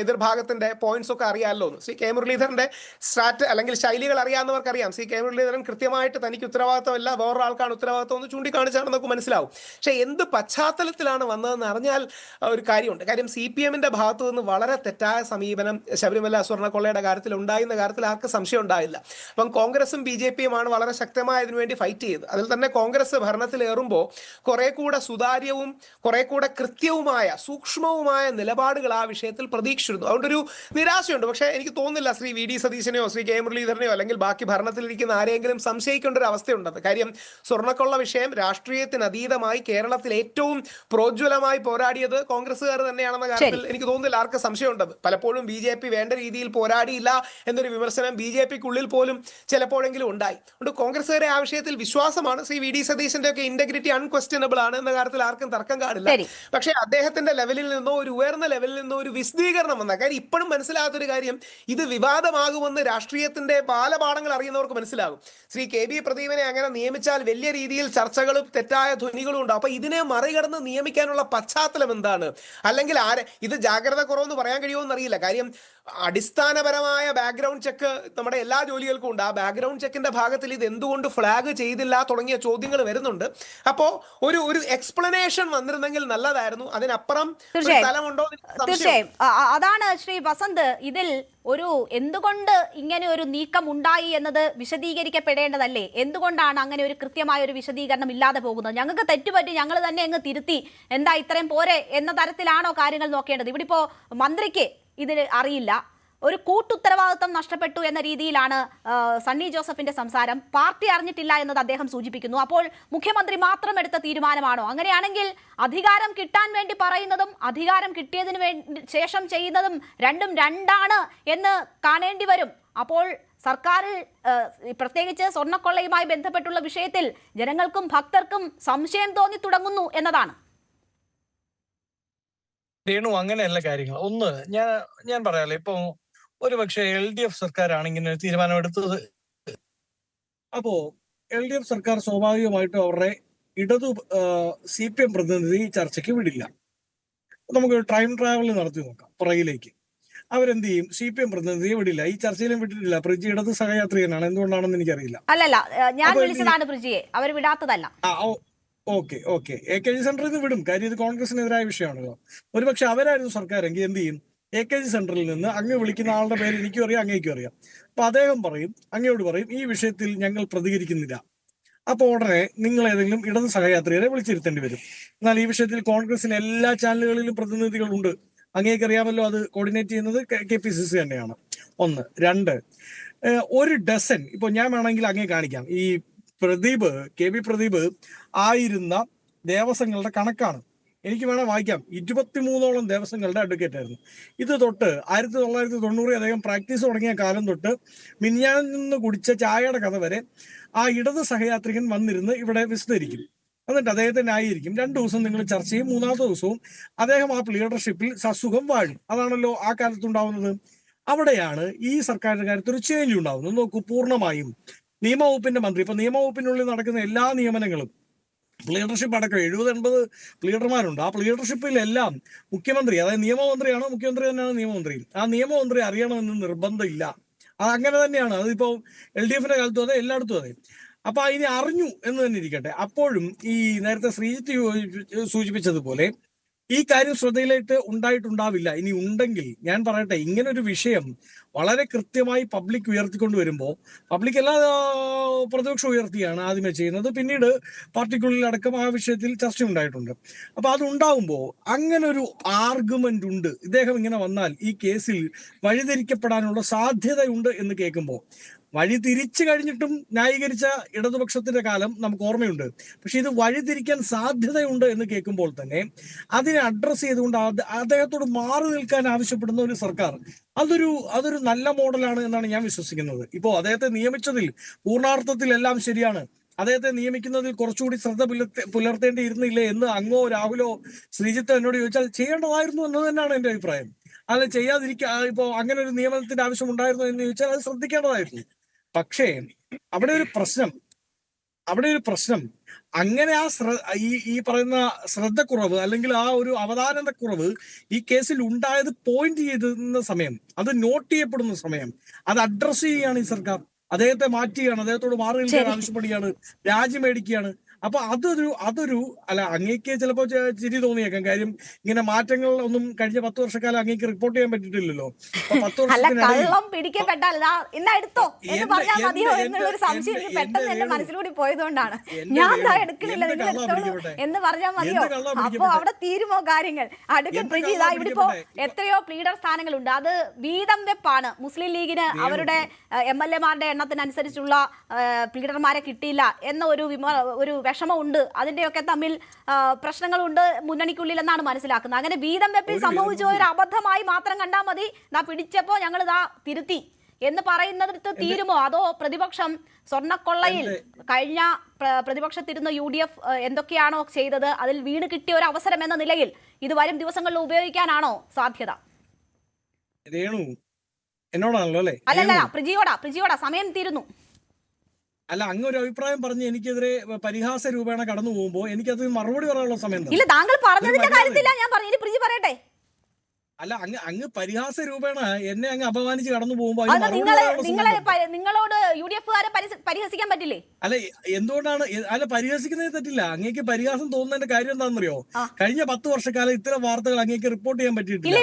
എതിർഭാഗത്തിന്റെ പോയിന്റ്സ് ഒക്കെ അറിയാമല്ലോ എന്ന്. ശ്രീ K മുരളീധരന്റെ അല്ലെങ്കിൽ ശൈലികൾ അറിയാവുന്നവർക്ക് അറിയാം. ശ്രീ K മുരളീധരൻ കൃത്യമായിട്ട് തനിക്ക് ഉത്തരവാദിത്തമല്ല, വേറൊരാൾക്കാണ് ഉത്തരവാദിത്തം എന്ന് ചൂണ്ടിക്കാണിച്ചാണ് നമുക്ക് മനസ്സിലാവും. പക്ഷെ എന്ത് പശ്ചാത്തലത്തിലാണ് വന്നതെന്ന് അറിഞ്ഞാൽ ഒരു കാര്യമുണ്ട്. കാര്യം CPM-ന്റെ ഭാഗത്തു നിന്ന് വളരെ തെറ്റായ സമീപനം ശബരിമല സ്വർണ്ണക്കൊള്ളയുടെ കാര്യത്തിൽ ഉണ്ടായിരുന്ന കാര്യത്തിൽ ആർക്ക് സംശയം ഉണ്ടായില്ല. അപ്പം കോൺഗ്രസും BJP-യുമാണ് വളരെ ശക്തമായി അതിനുവേണ്ടി ഫൈറ്റ് ചെയ്ത്. അതിൽ തന്നെ കോൺഗ്രസ് ഭരണത്തിലേറുമ്പോൾ കുറെ കൂടെ സുതാര്യവും കുറെ കൂടെ കൃത്യവുമായ സൂക്ഷ്മവുമായ നിലപാടുകൾ ആ വിഷയത്തിൽ പ്രതീക്ഷിച്ചിരുന്നു. അതുകൊണ്ടൊരു നിരാശയുണ്ട്. പക്ഷേ എനിക്ക് തോന്നുന്നില്ല ശ്രീ VD സതീശനെയോ ശ്രീ K മുരളീധരനെയോ അല്ലെങ്കിൽ ബാക്കി ഭരണത്തിലിരിക്കുന്ന ആരെങ്കിലും സംശയിക്കേണ്ട ഒരു അവസ്ഥയുണ്ടെന്ന്. കാര്യം സ്വർണ്ണക്കൊള്ള വിഷയം രാഷ്ട്രീയത്തിന് അതീതമായി കേരളത്തിൽ ഏറ്റവും പ്രോജ്വലമായി പോരാടിയത് കോൺഗ്രസ്സുകാർ തന്നെയാണെന്ന കാര്യത്തിൽ എനിക്ക് തോന്നുന്നില്ല ആർക്ക് സംശയമുണ്ടത്. പലപ്പോഴും BJP വേണ്ട രീതിയിൽ പോരാടിയില്ല എന്നൊരു വിമർശനം BJP-ക്കുള്ളിൽ പോലും ചിലപ്പോഴെങ്കിലും ഉണ്ടായി. അതുകൊണ്ട് കോൺഗ്രസ്സുകാരെ ആ വിഷയത്തിൽ വിശ്വാസമാണ്. ശ്രീ VD സതീശന്റെ ഒക്കെ ഇന്റഗ്രിറ്റി അൺക്വസ്റ്റ്യനബിൾ ആണ് എന്ന കാര്യത്തിൽ ആർക്കും തർക്കം കാണില്ല. പക്ഷേ അദ്ദേഹത്തിന്റെ ലെവലിൽ നിന്നോ ഒരു ഉയർന്ന ലെവലിൽ നിന്നോ ഒരു വിശദീകരണം വന്ന കാര്യം ഇപ്പോഴും മനസ്സിലാകാത്തൊരു കാര്യം, ഇത് വിവാദമാകുമെന്ന് രാഷ്ട്രീയത്തിന്റെ ബാലപാഠങ്ങൾ അറിയുന്നവർക്ക് മനസ്സിലാകും. ശ്രീ KB പ്രദീപിനെ അങ്ങനെ നിയമിച്ചാൽ വലിയ രീതിയിൽ ചർച്ചകളും തെറ്റായ ധ്വനികളും ഉണ്ടാവും. അപ്പൊ ഇതിനെ മറികടന്ന് നിയമിക്കാനുള്ള പശ്ചാത്തലം എന്താണ്? അല്ലെങ്കിൽ ഇത് ജാഗ്രത കുറവെന്ന് പറയാൻ കഴിയുമോ എന്നറിയില്ല. കാര്യം അടിസ്ഥാനപരമായ ബാക്ക്ഗ്രൗണ്ട് ചെക്ക് നമ്മുടെ എല്ലാ ജോലികൾക്കും ഉണ്ട്. ആ ബാക്ക്ഗ്രൗണ്ട് ചെക്കിന്റെ ഭാഗത്തിൽ ഇത് എന്തുകൊണ്ട് ഫ്ലാഗ് ചെയ്തില്ല തുടങ്ങിയ ചോദ്യങ്ങൾ വരുന്നുണ്ട്. അപ്പോ ഒരു എക്സ്പ്ലനേഷൻ വന്നിരുന്നെങ്കിൽ നല്ലതായിരുന്നു. അതിനപ്പുറം സ്ഥലമുണ്ടോ? തീർച്ചയായും അതാണ് ശ്രീ വസന്ത്, ഇതിൽ എന്തുകൊണ്ട് ഇങ്ങനെ ഒരു നീക്കം ഉണ്ടായി എന്നത് വിശദീകരിക്കപ്പെടേണ്ടതല്ലേ? എന്തുകൊണ്ടാണ് അങ്ങനെ ഒരു കൃത്യമായ ഒരു വിശദീകരണം ഇല്ലാതെ പോകുന്നത്? ഞങ്ങൾക്ക് തെറ്റുപറ്റി, ഞങ്ങൾ തന്നെ അങ്ങ് തിരുത്തി, എന്താ ഇത്രയും പോരെ എന്ന തരത്തിലാണോ കാര്യങ്ങൾ നോക്കേണ്ടത്? ഇവിടെ ഇപ്പോ മന്ത്രിക്ക് ഇതിൽ അറിയില്ല, ഒരു കൂട്ടുത്തരവാദിത്വം നഷ്ടപ്പെട്ടു എന്ന രീതിയിലാണ് സണ്ണി ജോസഫിന്റെ സംസാരം. പാർട്ടി അറിഞ്ഞിട്ടില്ല എന്നത് അദ്ദേഹം സൂചിപ്പിക്കുന്നു. അപ്പോൾ മുഖ്യമന്ത്രി മാത്രം എടുത്ത തീരുമാനമാണോ? അങ്ങനെയാണെങ്കിൽ അധികാരം കിട്ടാൻ വേണ്ടി പറയുന്നതും അധികാരം കിട്ടിയതിനു ശേഷം ചെയ്യുന്നതും രണ്ടും രണ്ടാണ് എന്ന് കാണേണ്ടി വരും. അപ്പോൾ സർക്കാരിൽ പ്രത്യേകിച്ച് സ്വർണ്ണക്കൊള്ളയുമായി ബന്ധപ്പെട്ടുള്ള വിഷയത്തിൽ ജനങ്ങൾക്കും ഭക്തർക്കും സംശയം തോന്നി തുടങ്ങുന്നു എന്നതാണ്. രേണു അങ്ങനെയല്ല കാര്യങ്ങൾ. ഒന്ന് ഞാൻ പറയാലോ, ഇപ്പൊ ഒരു പക്ഷേ LDF സർക്കാരാണ് ഇങ്ങനെ ഒരു തീരുമാനമെടുത്തത്. അപ്പോ LDF സർക്കാർ സ്വാഭാവികമായിട്ടും അവരുടെ ഇടതു CPM പ്രതിനിധി ചർച്ചയ്ക്ക് വിടില്ല. നമുക്ക് ടൈം ട്രാവൽ നടത്തി നോക്കാം പുറകിലേക്ക്. അവരെന്ത് ചെയ്യും? CPM പ്രതിനിധിയെ വിടില്ല. ഈ ചർച്ചയിലും വിട്ടിട്ടില്ല. പ്രിജി ഇടത് സഹയാത്രികനാണ്, എന്തുകൊണ്ടാണെന്ന് എനിക്കറിയില്ല. അല്ലല്ല, ഞാൻ വിളിച്ചതാണ് പ്രിജിയെ, അവർ വിടാത്തതല്ല. ഓക്കെ AKG സെന്ററിൽ നിന്ന് വിടും. കാര്യം ഇത് കോൺഗ്രസിനെതിരായ വിഷയമാണല്ലോ. ഒരുപക്ഷെ അവരായിരുന്നു സർക്കാരെങ്കിൽ എന്ത് ചെയ്യും? AKG സെന്ററിൽ നിന്ന് അങ്ങ് വിളിക്കുന്ന ആളുടെ പേര് എനിക്കും അറിയാം, അങ്ങേക്കും അറിയാം. അപ്പൊ അദ്ദേഹം പറയും, അങ്ങയോട് പറയും, ഈ വിഷയത്തിൽ ഞങ്ങൾ പ്രതികരിക്കുന്നില്ല. അപ്പൊ ഉടനെ നിങ്ങൾ ഏതെങ്കിലും ഇടത് സഹയാത്രികരെ വിളിച്ചിരുത്തേണ്ടി വരും. എന്നാൽ ഈ വിഷയത്തിൽ കോൺഗ്രസിന് എല്ലാ ചാനലുകളിലും പ്രതിനിധികളുണ്ട്. അങ്ങേക്കറിയാമല്ലോ, അത് കോർഡിനേറ്റ് ചെയ്യുന്നത് KPCC തന്നെയാണ്. ഒന്ന്. രണ്ട്, ഒരു ഡസൻ, ഇപ്പൊ ഞാൻ വേണമെങ്കിൽ അങ്ങേ കാണിക്കാം. ഈ KB പ്രദീപ് ആയിരുന്ന ദേവസ്വങ്ങളുടെ കണക്കാണ്. എനിക്ക് വേണം വായിക്കാം. 23ഓളം ദേവസ്വങ്ങളുടെ അഡ്വക്കേറ്റ് ആയിരുന്നു. ഇത് തൊട്ട് 1990 അദ്ദേഹം പ്രാക്ടീസ് തുടങ്ങിയ കാലം തൊട്ട് മിനിഞ്ഞാന്നിൽ നിന്ന് കുടിച്ച ചായയുടെ കഥ വരെ ആ ഇടത് സഹയാത്രികൻ വന്നിരുന്ന് ഇവിടെ വിസ്തരിക്കും. എന്നിട്ട് അദ്ദേഹത്തെ ന്യായീകരിക്കും. 2 ദിവസം നിങ്ങൾ ചർച്ച ചെയ്യും. 3ാമത്തെ ദിവസവും അദ്ദേഹം ആ ലീഡർഷിപ്പിൽ സസുഖം വാഴും. അതാണല്ലോ ആ കാലത്തുണ്ടാവുന്നത്. അവിടെയാണ് ഈ സർക്കാരിന്റെ കാര്യത്തിൽ ഒരു ചേഞ്ച് ഉണ്ടാവുന്നത്. നോക്കൂ, പൂർണ്ണമായും നിയമവകുപ്പിന്റെ മന്ത്രി, ഇപ്പൊ നിയമവകുപ്പിനുള്ളിൽ നടക്കുന്ന എല്ലാ നിയമനങ്ങളും ലീഡർഷിപ്പ് അടക്കം 70-80 ലീഡർമാരുണ്ട്. ആ ലീഡർഷിപ്പിലെല്ലാം മുഖ്യമന്ത്രി, അതായത് നിയമമന്ത്രിയാണോ മുഖ്യമന്ത്രി തന്നെയാണ് നിയമമന്ത്രി, ആ നിയമമന്ത്രി അറിയണമെന്ന് നിർബന്ധമില്ല. അത് അങ്ങനെ തന്നെയാണ്. അതിപ്പോ LDFന്റെ കാലത്തും അതെ, എല്ലായിടത്തും അതെ. അപ്പൊ ഇനി അറിഞ്ഞു എന്ന് തന്നെ ഇരിക്കട്ടെ. അപ്പോഴും ഈ നേരത്തെ ശ്രീജിത്ത് സൂചിപ്പിച്ചതുപോലെ ഈ കാര്യം ശ്രദ്ധയിലേക്ക് ഉണ്ടായിട്ടുണ്ടാവില്ല. ഇനി ഉണ്ടെങ്കിൽ ഞാൻ പറയട്ടെ, ഇങ്ങനെ ഒരു വിഷയം വളരെ കൃത്യമായി പബ്ലിക് ഉയർത്തിക്കൊണ്ടുവരുമ്പോൾ, പബ്ലിക് എല്ലാ പ്രതിപക്ഷം ഉയർത്തിയാണ് ആദ്യമേ ചെയ്യുന്നത്. പിന്നീട് പാർട്ടിക്കുള്ളിലടക്കം ആ വിഷയത്തിൽ ചർച്ച ഉണ്ടായിട്ടുണ്ട്. അപ്പൊ അതുണ്ടാവുമ്പോൾ അങ്ങനെ ഒരു ആർഗ്യുമെന്റ് ഉണ്ട്. ഇദ്ദേഹം ഇങ്ങനെ വന്നാൽ ഈ കേസിൽ വഴിതിരിക്കപ്പെടാനുള്ള സാധ്യതയുണ്ട് എന്ന് കേൾക്കുമ്പോൾ, വഴി തിരിച്ചു കഴിഞ്ഞിട്ടും ന്യായീകരിച്ച ഇടതുപക്ഷത്തിന്റെ കാലം നമുക്ക് ഓർമ്മയുണ്ട്. പക്ഷെ ഇത് വഴിതിരിക്കാൻ സാധ്യതയുണ്ട് എന്ന് കേൾക്കുമ്പോൾ തന്നെ അതിനെ അഡ്രസ് ചെയ്തുകൊണ്ട് അദ്ദേഹത്തോട് മാറി നിൽക്കാൻ ആവശ്യപ്പെടുന്ന ഒരു സർക്കാർ, അതൊരു നല്ല മോഡലാണ് എന്നാണ് ഞാൻ വിശ്വസിക്കുന്നത്. ഇപ്പോ അദ്ദേഹത്തെ നിയമിച്ചതിൽ പൂർണ്ണാർത്ഥത്തിൽ എല്ലാം ശരിയാണ്. അദ്ദേഹത്തെ നിയമിക്കുന്നതിൽ കുറച്ചുകൂടി ശ്രദ്ധ പുലർത്തേണ്ടിയിരുന്നില്ലേ എന്ന് അങ്ങോ രാഹുലോ ശ്രീജിത്തോ എന്നോട് ചോദിച്ചാൽ ചെയ്യേണ്ടതായിരുന്നു എന്ന് തന്നെയാണ് എന്റെ അഭിപ്രായം. അത് ഇപ്പോ അങ്ങനെ ഒരു നിയമനത്തിന്റെ ആവശ്യം ഉണ്ടായിരുന്നു എന്ന് ചോദിച്ചാൽ അത് ശ്രദ്ധിക്കേണ്ടതായിരുന്നു. പക്ഷേ അവിടെ ഒരു പ്രശ്നം അങ്ങനെ ഈ പറയുന്ന ശ്രദ്ധക്കുറവ് അല്ലെങ്കിൽ ആ ഒരു അവധാനതക്കുറവ് ഈ കേസിൽ ഉണ്ടായത് പോയിന്റ് ചെയ്തിരുന്ന സമയം, അത് നോട്ട് ചെയ്യപ്പെടുന്ന സമയം, അത് അഡ്രസ് ചെയ്യുകയാണ് ഈ സർക്കാർ. അദ്ദേഹത്തെ മാറ്റുകയാണ്, അദ്ദേഹത്തോട് മാറി നിൽക്കാൻ ആവശ്യപ്പെടുകയാണ്, രാജി മേടിക്കുകയാണ്. അപ്പൊ അതൊരു അല്ല, അങ്ങേക്ക് ചിലപ്പോ ചിരി തോന്നിയേക്കാം. കാര്യം ഇങ്ങനെ മാറ്റങ്ങൾ ഒന്നും കഴിഞ്ഞ 10 വർഷക്കാലം അങ്ങേക്ക് റിപ്പോർട്ട് ചെയ്യാൻ പറ്റിയിട്ടില്ലല്ലോ. 10 കള്ളം പിടിക്കപ്പെട്ടാൽ ഇന്ന് എടുത്തോ എന്ന് പറഞ്ഞാൽ മതിയോ എന്നുള്ളൊരു സംശയം എനിക്ക് പെട്ടെന്ന് എന്റെ മനസ്സിലൂടെ പോയതുകൊണ്ടാണ്. ഞാൻ എടുക്കണില്ല, നിങ്ങൾ എടുത്തോളൂ എന്ന് പറഞ്ഞാൽ മതിയോ? അപ്പൊ അവിടെ തീരുമോ കാര്യങ്ങൾ? അഡ്വക്കേറ്റ് പ്രിജി, ഇവിടെ ഇപ്പോ എത്രയോ പ്ലീഡർ സ്ഥാനങ്ങളുണ്ട്. അത് വീതം വെപ്പാണ്. മുസ്ലിം ലീഗിന് അവരുടെ MLA-മാരുടെ എണ്ണത്തിനനുസരിച്ചുള്ള പ്ലീഡർമാരെ കിട്ടിയില്ല എന്ന ഒരു വിഷമമുണ്ട്. അതിന്റെയൊക്കെ തമ്മിൽ പ്രശ്നങ്ങളുണ്ട് മുന്നണിക്കുള്ളിൽ എന്നാണ് മനസ്സിലാക്കുന്നത്. അങ്ങനെ വീതം വെപ്പിൽ സംഭവിച്ച ഒരു അബദ്ധമായി മാത്രം കണ്ടാൽ മതി, പിടിച്ചപ്പോ ഞങ്ങൾ തിരുത്തി എന്ന് പറയുന്നത് തീരുമോ? അതോ പ്രതിപക്ഷം സ്വർണ്ണക്കൊള്ളയിൽ കഴിഞ്ഞ പ്രതിപക്ഷത്തിരുന്ന UDF എന്തൊക്കെയാണോ ചെയ്തത് അതിൽ വീണ് കിട്ടിയ ഒരു അവസരം എന്ന നിലയിൽ ഇത് വരും ദിവസങ്ങളിൽ ഉപയോഗിക്കാനാണോ സാധ്യത? രേണു എന്നോടാണല്ലോ അല്ലേ? അല്ലല്ല, പ്രിജിയോടാ. സമയം തീരുന്നു. അല്ല, അങ്ങൊരു അഭിപ്രായം പറഞ്ഞ് എനിക്കെതിരെ പരിഹാസ രൂപേണ കടന്നു പോകുമ്പോ എനിക്കത് മറുപടി പറയാനുള്ള സമയം ഇല്ല. താങ്കൾ പറഞ്ഞതിന്റെ കാര്യത്തില്ല ഞാൻ പറഞ്ഞു. ഇനി പ്രിജി പറയട്ടെ. അല്ല, അങ്ങ് പരിഹാസ രൂപേണ എന്നെ അങ്ങ് അപമാനിച്ച് കടന്നു പോകുമ്പോ നിങ്ങളോട് UDF-കാരെ പരിഹസിക്കാൻ പറ്റില്ലേ? അല്ല, എന്തുകൊണ്ടാണ്? അല്ല, പരിഹസിക്കുന്നതിന് തെറ്റില്ല. അങ്ങേക്ക് പരിഹാസം തോന്നുന്നതിന്റെ കാര്യം എന്താണെന്നറിയോ? കഴിഞ്ഞ 10 വർഷക്കാലം ഇത്തരം വാർത്തകൾ അങ്ങേക്ക് റിപ്പോർട്ട് ചെയ്യാൻ പറ്റിയിട്ടില്ല.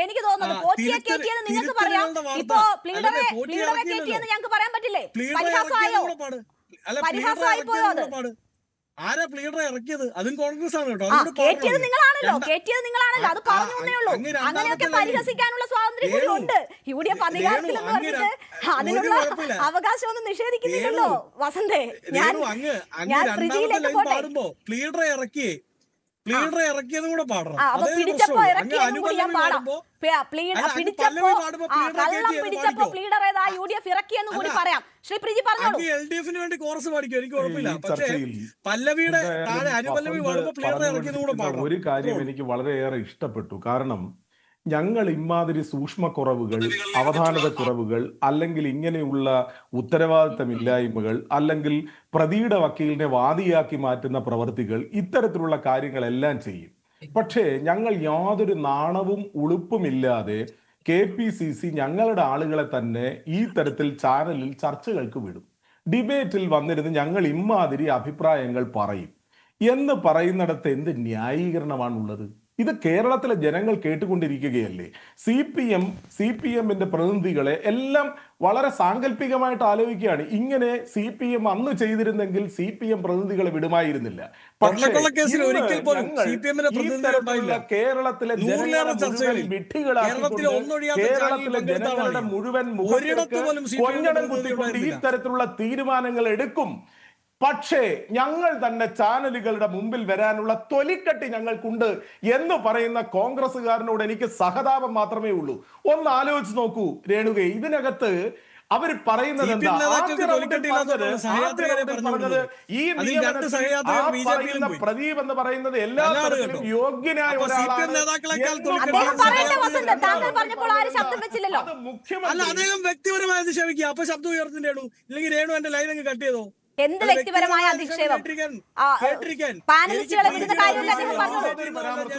എനിക്ക് തോന്നുന്നത് നിങ്ങൾക്ക് പറയാം. ഇപ്പോ പ്ലീഡറെ ഞങ്ങൾക്ക് പറയാൻ പറ്റില്ലേ? പരിഹാസമായി പോയോ? അത് ആരാ പ്ലീഡറെ ഇറക്കിയത്? അതും കോൺഗ്രസ് ആണ് കേട്ടോ. കേറ്റിയത് നിങ്ങളാണല്ലോ. അത് പറഞ്ഞേ ഉള്ളൂ. അങ്ങനെയൊക്കെ പരിഹസിക്കാനുള്ള സ്വാതന്ത്ര്യം കൂടി ഉണ്ട്. UDF അധികാരത്തിൽ എന്ന് പറഞ്ഞിട്ട് അതിനുള്ള അവകാശമൊന്നും നിഷേധിക്കുന്നില്ലല്ലോ വസന്തേ. പ്ലീഡറെ പ്ലീഡറെ ഇറക്കിയതും കൂടെ പാടണം. അപ്പൊ അതേ പിടിച്ചപ്പോ പ്രശ്നമുള്ളൂ. ഇറക്കിയതും കൂടി ഞാൻ പാടാം. പിടിച്ചപ്പോ പ്ലീഡർ ഏതാ UDF ഇറക്കിയെന്ന് കൂടി പറയാം. ശ്രീ പ്രിജി പറഞ്ഞോളൂ. LDF വേണ്ടി കോറസ് പാടിക്കും, എനിക്ക് കുഴപ്പമില്ല. പക്ഷേ പല്ലവിയുടെ താഴെ അനുപല്ലവി പാടുമ്പോ പ്ലീഡറെ ഇറക്കിയതും കൂടെ പാടണം. ഒരു കാര്യം എനിക്ക് വളരെയേറെ ഇഷ്ടപ്പെട്ടു. കാരണം ഞങ്ങൾ ഇമാതിരി സൂക്ഷ്മക്കുറവുകൾ, അവധാനതക്കുറവുകൾ, അല്ലെങ്കിൽ ഇങ്ങനെയുള്ള ഉത്തരവാദിത്തമില്ലായ്മകൾ, അല്ലെങ്കിൽ പ്രതിയുടെ വക്കീലിനെ വാദിയാക്കി മാറ്റുന്ന പ്രവൃത്തികൾ, ഇത്തരത്തിലുള്ള കാര്യങ്ങളെല്ലാം ചെയ്യും. പക്ഷേ ഞങ്ങൾ യാതൊരു നാണവും ഉളുപ്പുമില്ലാതെ KPCC ഞങ്ങളുടെ ആളുകളെ തന്നെ ഈ തരത്തിൽ ചാനലിൽ ചർച്ചകൾക്ക് വിടും. ഡിബേറ്റിൽ വന്നിരുന്ന് ഞങ്ങൾ ഇമാതിരി അഭിപ്രായങ്ങൾ പറയും എന്ന് പറയുന്നിടത്ത് എന്ത് ന്യായീകരണമാണുള്ളത്? ഇത് കേരളത്തിലെ ജനങ്ങൾ കേട്ടുകൊണ്ടിരിക്കുകയല്ലേ. CPMന്റെ പ്രതിനിധികളെ എല്ലാം വളരെ സാങ്കല്പികമായിട്ട് ആലോചിക്കുകയാണ്. ഇങ്ങനെ CPM അന്ന് ചെയ്തിരുന്നെങ്കിൽ CPM പ്രതിനിധികളെ വിടുമായിരുന്നില്ല. പക്ഷേ കേരളത്തിലെ കേരളത്തിലെ ജനങ്ങളുടെ മുഴുവൻ കൊഞ്ഞണം കുത്തിക്കൊണ്ട് ഈ തരത്തിലുള്ള തീരുമാനങ്ങൾ എടുക്കും. പക്ഷേ ഞങ്ങൾ തന്നെ ചാനലുകളുടെ മുമ്പിൽ വരാനുള്ള തൊലിക്കട്ടി ഞങ്ങൾക്കുണ്ട് എന്ന് പറയുന്ന കോൺഗ്രസ്സുകാരനോട് എനിക്ക് സഹതാപം മാത്രമേ ഉള്ളൂ. ഒന്ന് ആലോചിച്ച് നോക്കൂ രേണുകെ, ഇതിനകത്ത് അവർ പറയുന്നത് എന്താ? പ്രദീപ് എന്ന് പറയുന്നത് എല്ലാ തരത്തിലും യോഗ്യനായ ഒരാളാണ്. അദ്ദേഹം വ്യക്തിപരമായത് ക്ഷമിക്കുക. അപ്പൊ ശബ്ദം ഉയർത്തിന്റെ ഇല്ലെങ്കിൽ രേണു എന്റെ ലൈൻ അങ്ങ് കട്ട് ചെയ്തോ. എന്ത് വ്യക്തിപരമായ അധിക്ഷേപം? പാനലിസ്റ്റുകളെ വിടുന്ന കാര്യമില്ല അദ്ദേഹം പറഞ്ഞത്.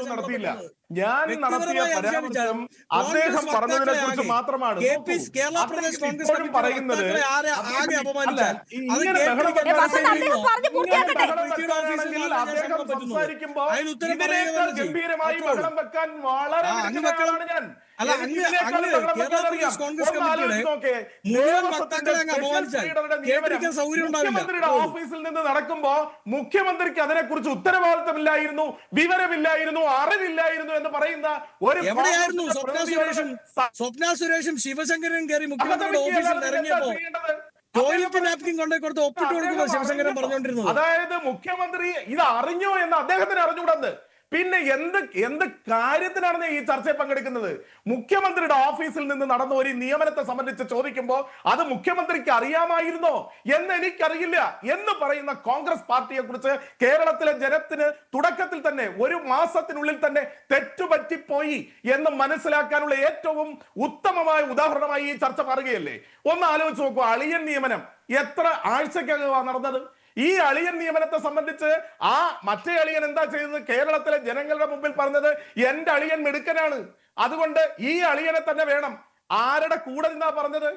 നടത്തിയില്ല. ഞാൻ നടത്തിയ പരാമർശം അദ്ദേഹം പറഞ്ഞതിനെ കുറിച്ച് മാത്രമാണ്. ഇപ്പോഴും പറയുന്നത് അദ്ദേഹം സംസാരിക്കുമ്പോൾ ഇതിനേക്കാൾ ഗംഭീരമായി ബഹളം വെക്കാൻ വളരെ മികച്ചവനാണ് ഞാൻ. മുഖ്യമന്ത്രിയുടെ ഓഫീസിൽ നിന്ന് നടക്കുമ്പോ മുഖ്യമന്ത്രിക്ക് അതിനെക്കുറിച്ച് ഉത്തരവാദിത്തമില്ലായിരുന്നു, വിവരമില്ലായിരുന്നു, അറിവില്ലായിരുന്നു എന്ന് പറയുന്ന ഒരു എവിടെയായിരുന്നു സ്വപ്ന സുരേഷും ശിവശങ്കരനും കയറി മുഖ്യമന്ത്രിയുടെ ഓഫീസിൽ ഇറങ്ങിയപ്പോ ടോയ്ലറ്റ് നാപ്കിൻ കൊണ്ടേ കൊടുത്ത് ഒപ്പിട്ട് കൊടുക്കുമ്പോ ശിവശങ്കരൻ പറഞ്ഞുകൊണ്ടിരുന്നത്? അതായത് മുഖ്യമന്ത്രി ഇത് അറിഞ്ഞോ എന്ന് അദ്ദേഹത്തിന് അറിഞ്ഞുകൂടന്ന്. പിന്നെ എന്ത് കാര്യത്തിനാണ് ഈ ചർച്ചയിൽ പങ്കെടുക്കുന്നത്? മുഖ്യമന്ത്രിയുടെ ഓഫീസിൽ നിന്ന് നടന്ന ഒരു നിയമനത്തെ സംബന്ധിച്ച് ചോദിക്കുമ്പോൾ അത് മുഖ്യമന്ത്രിക്ക് അറിയാമായിരുന്നോ എന്ന് എനിക്കറിയില്ല എന്ന് പറയുന്ന കോൺഗ്രസ് പാർട്ടിയെ കുറിച്ച് കേരളത്തിലെ ജനത്തിന് തുടക്കത്തിൽ തന്നെ ഒരു മാസത്തിനുള്ളിൽ തന്നെ തെറ്റുപറ്റിപ്പോയി എന്ന് മനസ്സിലാക്കാനുള്ള ഏറ്റവും ഉത്തമമായ ഉദാഹരണമായി ഈ ചർച്ച പറയുകയല്ലേ. ഒന്ന് ആലോചിച്ച് നോക്കൂ, അളിയൻ നിയമനം എത്ര ആഴ്ചക്കകമാണ് നടന്നത്? ഈ അളിയൻ നിയമനത്തെ സംബന്ധിച്ച് ആ മറ്റേ അളിയൻ എന്താ ചെയ്തത്? കേരളത്തിലെ ജനങ്ങളുടെ മുമ്പിൽ പറഞ്ഞത് എന്റെ അളിയൻ മിടുക്കനാണ്, അതുകൊണ്ട് ഈ അളിയനെ തന്നെ വേണം. ആരുടെ കൂടെ നിന്നാ പറഞ്ഞത്?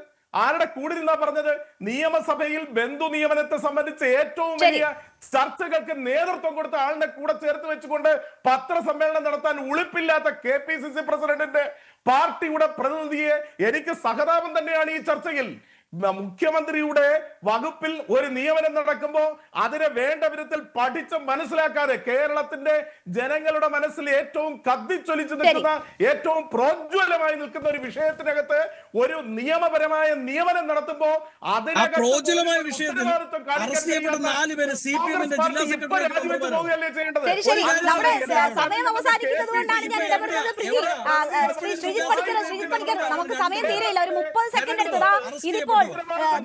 നിയമസഭയിൽ ബന്ധു നിയമനത്തെ സംബന്ധിച്ച് ഏറ്റവും വലിയ ചർച്ചകൾക്ക് നേതൃത്വം കൊടുത്ത ആളിനെ കൂടെ ചേർത്ത് വെച്ചുകൊണ്ട് പത്രസമ്മേളനം നടത്താൻ ഉളിപ്പില്ലാത്ത KPCC പ്രസിഡന്റിന്റെ പാർട്ടിയുടെ പ്രതിനിധിയെ എനിക്ക് സഹതാപം തന്നെയാണ് ഈ ചർച്ചയിൽ. മുഖ്യമന്ത്രിയുടെ വകുപ്പിൽ ഒരു നിയമനം നടക്കുമ്പോൾ അതിനെ വേണ്ട വിധത്തിൽ പഠിച്ച് മനസ്സിലാക്കാതെ കേരളത്തിന്റെ ജനങ്ങളുടെ മനസ്സിൽ ഏറ്റവും കത്തിച്ചൊലിച്ചു നിൽക്കുന്ന, ഏറ്റവും പ്രോജ്വലമായി നിൽക്കുന്ന ഒരു വിഷയത്തിനകത്ത് ഒരു നിയമപരമായ നിയമനം നടത്തുമ്പോൾ നമുക്ക് സമയം തീരെയില്ല. ഒരു 30 സെക്കൻഡ് എടുത്തതാ. ഇതിപ്പോൾ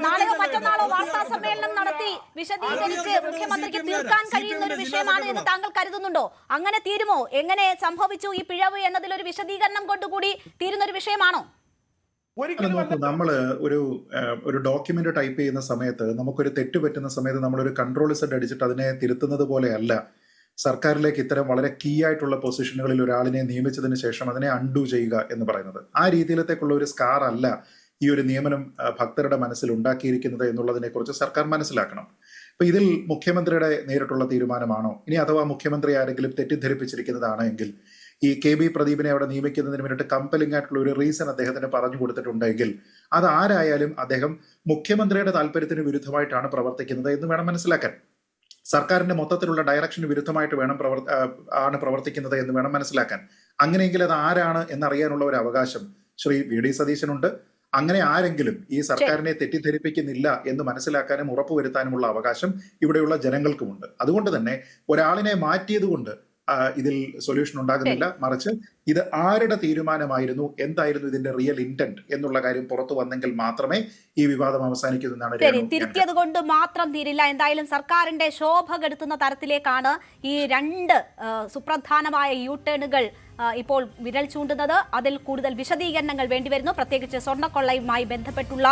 നാളെയോ മറ്റന്നാളോ വാർത്താ സമ്മേളനം നടത്തി വിശദീകരിച്ച് മുഖ്യമന്ത്രിക്ക് തീർക്കാൻ കഴിയുന്ന ഒരു വിഷയമാണ് എന്ന് താങ്കൾ കരുതുന്നുണ്ടോ? അങ്ങനെ തീരുമോ? എങ്ങനെ സംഭവിച്ചു ഈ പിഴവ് എന്നതിലൊരു വിശദീകരണം കൊണ്ടുകൂടി തീരുന്ന ഒരു വിഷയമാണോ? നമ്മൾ ഒരു ഡോക്യുമെന്റ് ടൈപ്പ് ചെയ്യുന്ന സമയത്ത് നമുക്കൊരു തെറ്റ് പറ്റുന്ന സമയത്ത് നമ്മളൊരു കൺട്രോൾ സെറ്റ് അടിച്ചിട്ട് അതിനെ തിരുത്തുന്നത് പോലെയല്ല സർക്കാരിലേക്ക് ഇത്തരം വളരെ കീ ആയിട്ടുള്ള പൊസിഷനുകളിൽ ഒരാളിനെ നിയമിച്ചതിന് ശേഷം അതിനെ അൺഡു ചെയ്യുക എന്ന് പറയുന്നത്. ആ രീതിയിലത്തേക്കുള്ള ഒരു സ്കാർ അല്ല ഈ ഒരു നിയമനം ഭക്തരുടെ മനസ്സിൽ ഉണ്ടാക്കിയിരിക്കുന്നത് എന്നുള്ളതിനെ കുറിച്ച് സർക്കാർ മനസ്സിലാക്കണം. അപ്പൊ ഇതിൽ മുഖ്യമന്ത്രിയുടെ നേരിട്ടുള്ള തീരുമാനമാണോ, ഇനി അഥവാ മുഖ്യമന്ത്രി ആരെങ്കിലും തെറ്റിദ്ധരിപ്പിച്ചിരിക്കുന്നതാണ് എങ്കിൽ ഈ KB പ്രദീപിനെ അവിടെ നിയമിക്കുന്നതിന് വേണ്ടിയിട്ട് കമ്പലിംഗ് ആയിട്ടുള്ള ഒരു റീസൺ അദ്ദേഹത്തിന് പറഞ്ഞു കൊടുത്തിട്ടുണ്ടെങ്കിൽ അത് ആരായാലും അദ്ദേഹം മുഖ്യമന്ത്രിയുടെ താല്പര്യത്തിന് വിരുദ്ധമായിട്ടാണ് പ്രവർത്തിക്കുന്നത് എന്ന് വേണം മനസ്സിലാക്കാൻ. സർക്കാരിന്റെ മൊത്തത്തിലുള്ള ഡയറക്ഷന് വിരുദ്ധമായിട്ട് ആണ് പ്രവർത്തിക്കുന്നത് എന്ന് വേണം മനസ്സിലാക്കാൻ. അങ്ങനെയെങ്കിൽ അത് ആരാണ് എന്നറിയാനുള്ള ഒരു അവകാശം ശ്രീ VD സതീശനുണ്ട്. അങ്ങനെ ആരെങ്കിലും ഈ സർക്കാരിനെ തെറ്റിദ്ധരിപ്പിക്കുന്നില്ല എന്ന് മനസ്സിലാക്കാനും ഉറപ്പുവരുത്താനുമുള്ള അവകാശം ഇവിടെയുള്ള ജനങ്ങൾക്കുമുണ്ട്. അതുകൊണ്ട് തന്നെ ഒരാളിനെ മാറ്റിയത് കൊണ്ട് ഇതിൽ സൊല്യൂഷൻ ഉണ്ടാകുന്നില്ല. മറിച്ച് ഇത് ആരുടെ തീരുമാനമായിരുന്നു, എന്തായിരുന്നു ഇതിന്റെ റിയൽ ഇന്റന്റ് എന്നുള്ള കാര്യം പുറത്തു വന്നെങ്കിൽ മാത്രമേ ഈ വിവാദം അവസാനിക്കുമെന്നാണ്. തിരുത്തിയത് കൊണ്ട് മാത്രം തീരില്ല. എന്തായാലും സർക്കാരിന്റെ ശോഭ കെടുത്തുന്ന തരത്തിലേക്കാണ് ഈ രണ്ട് സുപ്രധാനമായ യൂടേണുകൾ ഇപ്പോൾ വിരൽ ചൂണ്ടുന്നത്. അതിൽ കൂടുതൽ വിശദീകരണങ്ങൾ വേണ്ടിവരുന്നു. പ്രത്യേകിച്ച് സ്വർണ്ണക്കൊള്ളയുമായി ബന്ധപ്പെട്ടുള്ള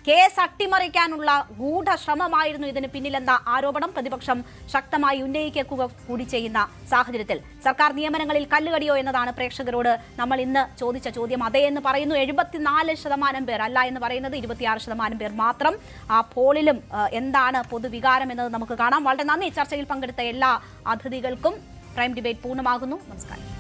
കേസ് അട്ടിമറിക്കാനുള്ള ഗൂഢശ്രമമായിരുന്നു ഇതിന് പിന്നിലെന്ന ആരോപണം പ്രതിപക്ഷം ശക്തമായി ഉന്നയിക്കുക കൂടി ചെയ്യുന്ന സാഹചര്യത്തിൽ സർക്കാർ നിയമനങ്ങളിൽ കല്ലുകടിയോ എന്നതാണ് പ്രേക്ഷകരോട് നമ്മൾ ഇന്ന് ചോദിച്ച ചോദ്യം. അതേ എന്ന് പറയുന്നു 74% പേർ, അല്ല എന്ന് പറയുന്നത് 26% പേർ മാത്രം. ആ പോളിലും എന്താണ് പൊതുവികാരം എന്നത് നമുക്ക് കാണാം. വളരെ നന്ദി. ചർച്ചയിൽ പങ്കെടുത്ത എല്ലാ അതിഥികൾക്കും. പ്രൈം ഡിബേറ്റ് പൂർണ്ണമാകുന്നു. നമസ്കാരം.